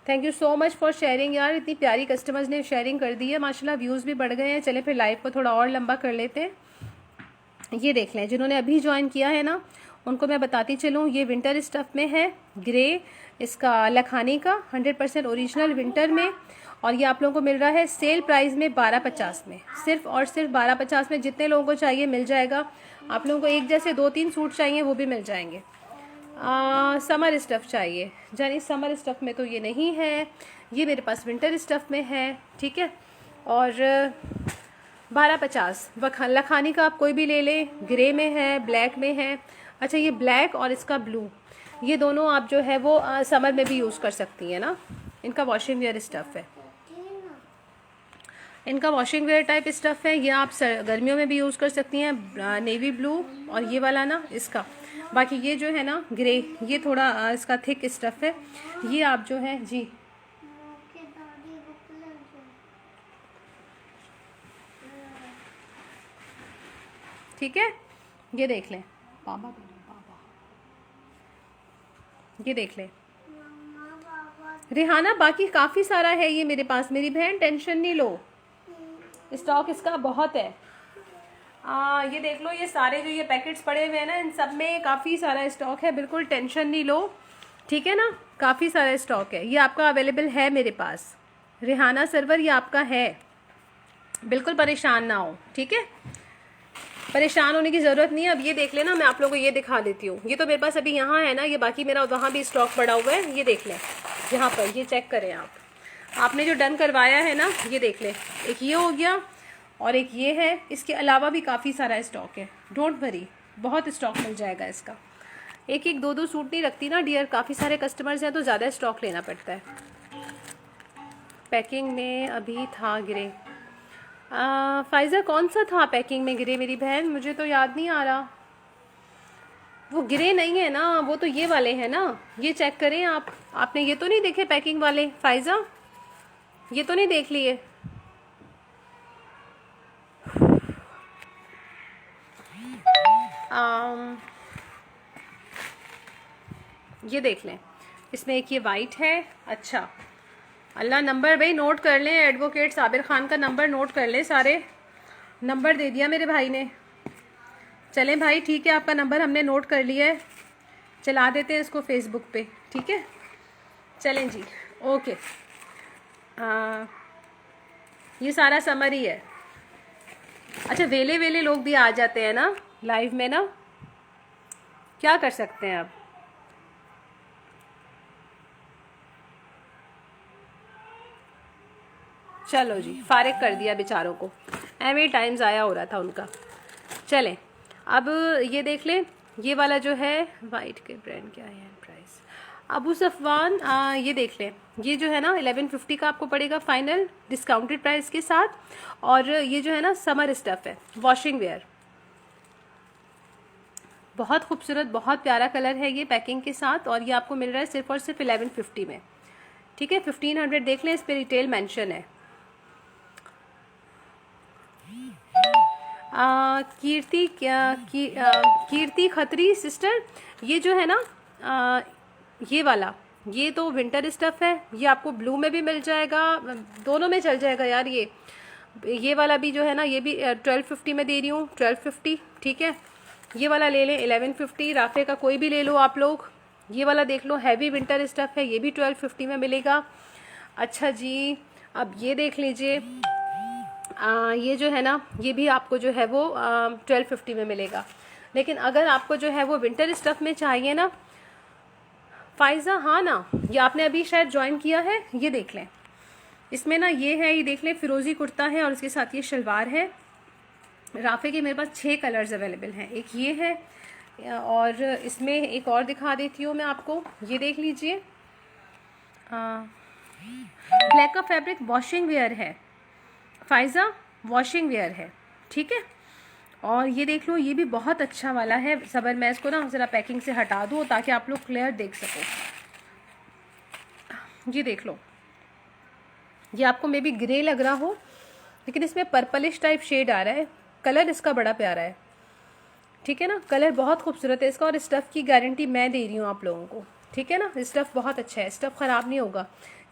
Thank you so much for sharing यार, इतनी प्यारी कस्टमर्स ने शेयरिंग कर दी है माशाल्लाह, व्यूज़ भी बढ़ गए हैं। चले फिर लाइव को थोड़ा और लंबा कर लेते हैं। ये देख लें, जिन्होंने अभी ज्वाइन किया है ना उनको मैं बताती चलूँ, ये विंटर स्टफ़ में है ग्रे, इसका लखानी का 100% ओरिजिनल विंटर में, और ये आप लोगों को मिल रहा है सेल प्राइस में 1250 में, सिर्फ और सिर्फ 1250 में। जितने लोगों को चाहिए मिल जाएगा। आप लोगों को एक जैसे 2-3 सूट चाहिए वो भी मिल जाएंगे। समर स्टफ़ चाहिए जानी, समर स्टफ़ में तो ये नहीं है, ये मेरे पास विंटर स्टफ़ में है। ठीक है, और 1250 लखानी का आप कोई भी ले लें, ग्रे में है, ब्लैक में है। अच्छा, ये ब्लैक और इसका ब्लू, ये दोनों आप जो है वो समर में भी यूज़ कर सकती हैं ना, इनका वॉशिंग वेयर स्टफ़ है, इनका वॉशिंग वेयर टाइप स्टफ़ है। ये आप गर्मियों में भी यूज़ कर सकती हैं, नेवी ब्लू और ये वाला ना इसका। बाकी ये जो है ना ग्रे, ये थोड़ा इसका थिक स्टफ़ है। ये आप जो है जी ठीक है, ये देख लें पापा, ये देख लें रिहाना, बाकी काफ़ी सारा है ये मेरे पास, मेरी बहन टेंशन नहीं लो, स्टॉक इसका बहुत है। ये देख लो, ये सारे जो ये पैकेट्स पड़े हुए हैं ना इन सब में काफ़ी सारा स्टॉक है, बिल्कुल टेंशन नहीं लो। ठीक है ना, काफ़ी सारा स्टॉक है, ये आपका अवेलेबल है मेरे पास। रिहाना सरवर ये आपका है, बिल्कुल परेशान ना हो। ठीक है, परेशान होने की ज़रूरत नहीं है। अब ये देख लेना, मैं आप लोगों को ये दिखा देती हूँ। ये तो मेरे पास अभी यहाँ है ना, ये बाकी मेरा वहाँ भी स्टॉक पड़ा हुआ है। ये देख लें यहाँ पर, ये चेक करें आप, आपने जो डन करवाया है ना, ये देख लें, एक ये हो गया और एक ये है। इसके अलावा भी काफ़ी सारा स्टॉक है, डोंट वरी, बहुत स्टॉक मिल जाएगा इसका। एक एक 2-2 सूट नहीं रखती ना डियर, काफ़ी सारे कस्टमर्स हैं तो ज़्यादा स्टॉक लेना पड़ता है। पैकिंग में अभी था ग्रे, फ़ाइज़ा कौन सा था पैकिंग में ग्रे मेरी बहन, मुझे तो याद नहीं आ रहा। वो ग्रे नहीं है ना, वो तो ये वाले हैं ना, ये चेक करें आप, आपने ये तो नहीं देखे पैकिंग वाले फ़ाइज़ा, ये तो नहीं देख लिए। ये देख लें, इसमें एक ये वाइट है। अच्छा अल्लाह, नंबर भाई नोट कर लें, एडवोकेट साबिर खान का नंबर नोट कर लें, सारे नंबर दे दिया मेरे भाई ने। चलें भाई, ठीक है, आपका नंबर हमने नोट कर लिया है, चला देते हैं इसको फेसबुक पे। ठीक है, चलें जी, ओके। ये सारा समरी है। अच्छा, वेले वेले लोग भी आ जाते हैं ना लाइव में ना, क्या कर सकते हैं अब। चलो जी, फारिग कर दिया बेचारों को, एवरी टाइम ज़ाया हो रहा था उनका। चलें अब ये देख लें, ये वाला जो है वाइट के ब्रांड क्या है प्राइस, अबू सफ़वान। ये देख लें, ये जो है ना 1150 का आपको पड़ेगा फाइनल डिस्काउंटेड प्राइस के साथ। और ये जो है ना समर स्टफ़ है, वॉशिंग वेयर, बहुत खूबसूरत, बहुत प्यारा कलर है ये पैकिंग के साथ। और ये आपको मिल रहा है सिर्फ और सिर्फ 1150 में, ठीक है। 1500 देख लें, इस पर रिटेल मेंशन है। कीर्ति खत्री सिस्टर, ये जो है ना ये वाला, ये तो विंटर स्टफ़ है, ये आपको ब्लू में भी मिल जाएगा, दोनों में चल जाएगा यार। ये वाला भी जो है ना, ये भी 1250 में दे रही हूँ, 1250, ठीक है। ये वाला ले लें 1150, राफे का कोई भी ले लो आप लोग। ये वाला देख लो, हैवी विंटर स्टफ़ है, ये भी 1250 में मिलेगा। अच्छा जी, अब ये देख लीजिए, ये जो है ना, ये भी आपको जो है वो 1250 में मिलेगा। लेकिन अगर आपको जो है वो विंटर स्टफ़ में चाहिए ना फ़ाइज़ा, हाँ ना, ये आपने अभी शायद ज्वाइन किया है, ये देख लें। इसमें ना ये है, ये देख लें, फ़िरोज़ी कुर्ता है और इसके साथ ये शलवार है। राफ़े के मेरे पास 6 कलर्स अवेलेबल हैं, एक ये है और इसमें एक और दिखा देती हूँ मैं आपको, ये देख लीजिए, ब्लैक का फैब्रिक वॉशिंग वेयर है फ़ाइज़ा, वॉशिंग वेयर है, ठीक है। और ये देख लो, ये भी बहुत अच्छा वाला है। सबर मैं इसको ना ज़रा पैकिंग से हटा दूँ ताकि आप लोग क्लियर देख सको। ये देख लो, ये आपको मे बी ग्रे लग रहा हो, लेकिन इसमें पर्पलिश टाइप शेड आ रहा है। कलर इसका बड़ा प्यारा है, ठीक है ना, कलर बहुत खूबसूरत है इसका। और स्टफ़ की गारंटी मैं दे रही हूँ आप लोगों को, ठीक है ना। स्टफ़ बहुत अच्छा है, स्टफ़ ख़राब नहीं होगा।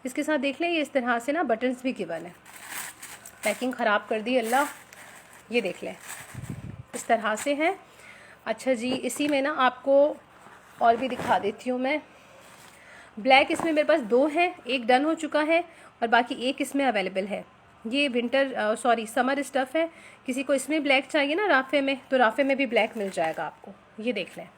इसके साथ देख लें, ये इस तरह से ना बटन्स भी गिवन है। पैकिंग ख़राब कर दी अल्लाह, ये देख लें, इस तरह से है। अच्छा जी, इसी में ना आपको और भी दिखा देती हूँ मैं। ब्लैक इसमें मेरे पास 2 हैं, एक डन हो चुका है और बाकी एक इसमें अवेलेबल है। ये विंटर समर स्टफ़ है। किसी को इसमें ब्लैक चाहिए ना राफ़े में, तो राफ़े में भी ब्लैक मिल जाएगा आपको, ये देख लें,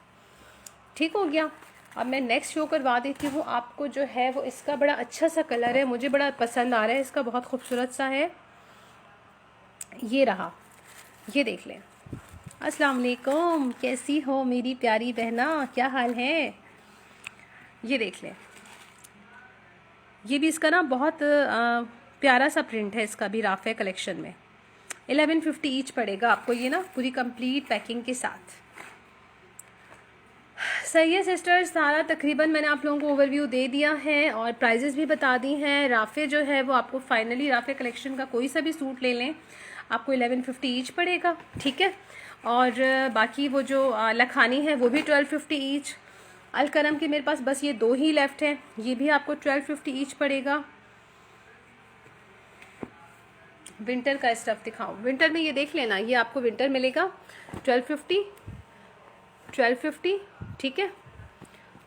ठीक हो गया। अब मैं नेक्स्ट शो करवा देती हूँ आपको, जो है वो इसका बड़ा अच्छा सा कलर है, मुझे बड़ा पसंद आ रहा है इसका, बहुत खूबसूरत सा है। ये रहा, ये देख लें। अस्सलाम वालेकुम, कैसी हो मेरी प्यारी बहना, क्या हाल है। ये देख लें, ये भी इसका ना बहुत प्यारा सा प्रिंट है, इसका भी राफ़े कलेक्शन में 1150 ईच पड़ेगा आपको, ये ना पूरी कंप्लीट पैकिंग के साथ। सही है सिस्टर्स, सारा तकरीबन मैंने आप लोगों को ओवरव्यू दे दिया है और प्राइजेस भी बता दी हैं। राफ़े जो है वो आपको फाइनली राफ़े कलेक्शन का कोई सा भी सूट ले लें आपको 1150 ईच पड़ेगा, ठीक है। और बाकी वो जो लखानी है वो भी 1250 ईच। अलकरम के मेरे पास बस ये 2 ही लेफ़्ट हैं, ये भी आपको 1250 ईच पड़ेगा। विंटर का स्टफ़ दिखाऊं, विंटर में ये देख लेना, ये आपको विंटर मिलेगा 1250, ठीक है।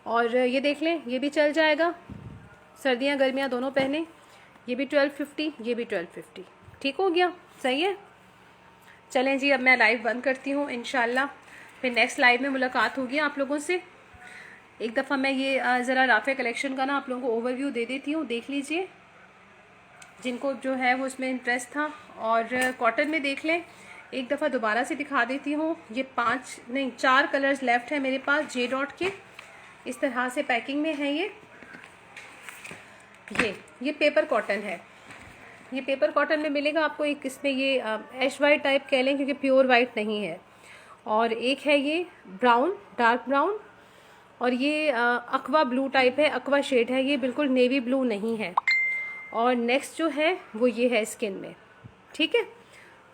और ये देख लें, ये भी चल जाएगा, सर्दियाँ गर्मियाँ दोनों पहने, ये भी 1250, ये भी 1250, ठीक हो गया, सही है। चलें जी, अब मैं लाइव बंद करती हूँ, इंशाल्लाह फिर नेक्स्ट लाइव में मुलाकात होगी आप लोगों से। एक दफ़ा मैं ये ज़रा राफ़े कलेक्शन का ना आप लोगों को ओवरव्यू दे देती हूँ, देख लीजिए जिनको जो है वो उसमें इंटरेस्ट था। और कॉटन में देख लें, एक दफ़ा दोबारा से दिखा देती हूँ। ये 4 कलर्स लेफ़्ट है मेरे पास जे डॉट के, इस तरह से पैकिंग में है ये पेपर कॉटन है। ये पेपर कॉटन में मिलेगा आपको एक, इसमें ये ऐश वाइट टाइप कह लें क्योंकि प्योर वाइट नहीं है। और एक है ये ब्राउन, डार्क ब्राउन, और ये अक्वा ब्लू टाइप है, अक्वा शेड है, ये बिल्कुल नेवी ब्लू नहीं है। और नेक्स्ट जो है वो ये है स्किन में, ठीक है।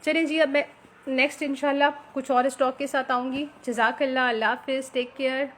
चलिए जी, अब मैं नेक्स्ट इंशाल्लाह कुछ और स्टॉक के साथ आऊँगी। जज़ाकल्लाह, अल्लाह हाफ़िज़, टेक केयर।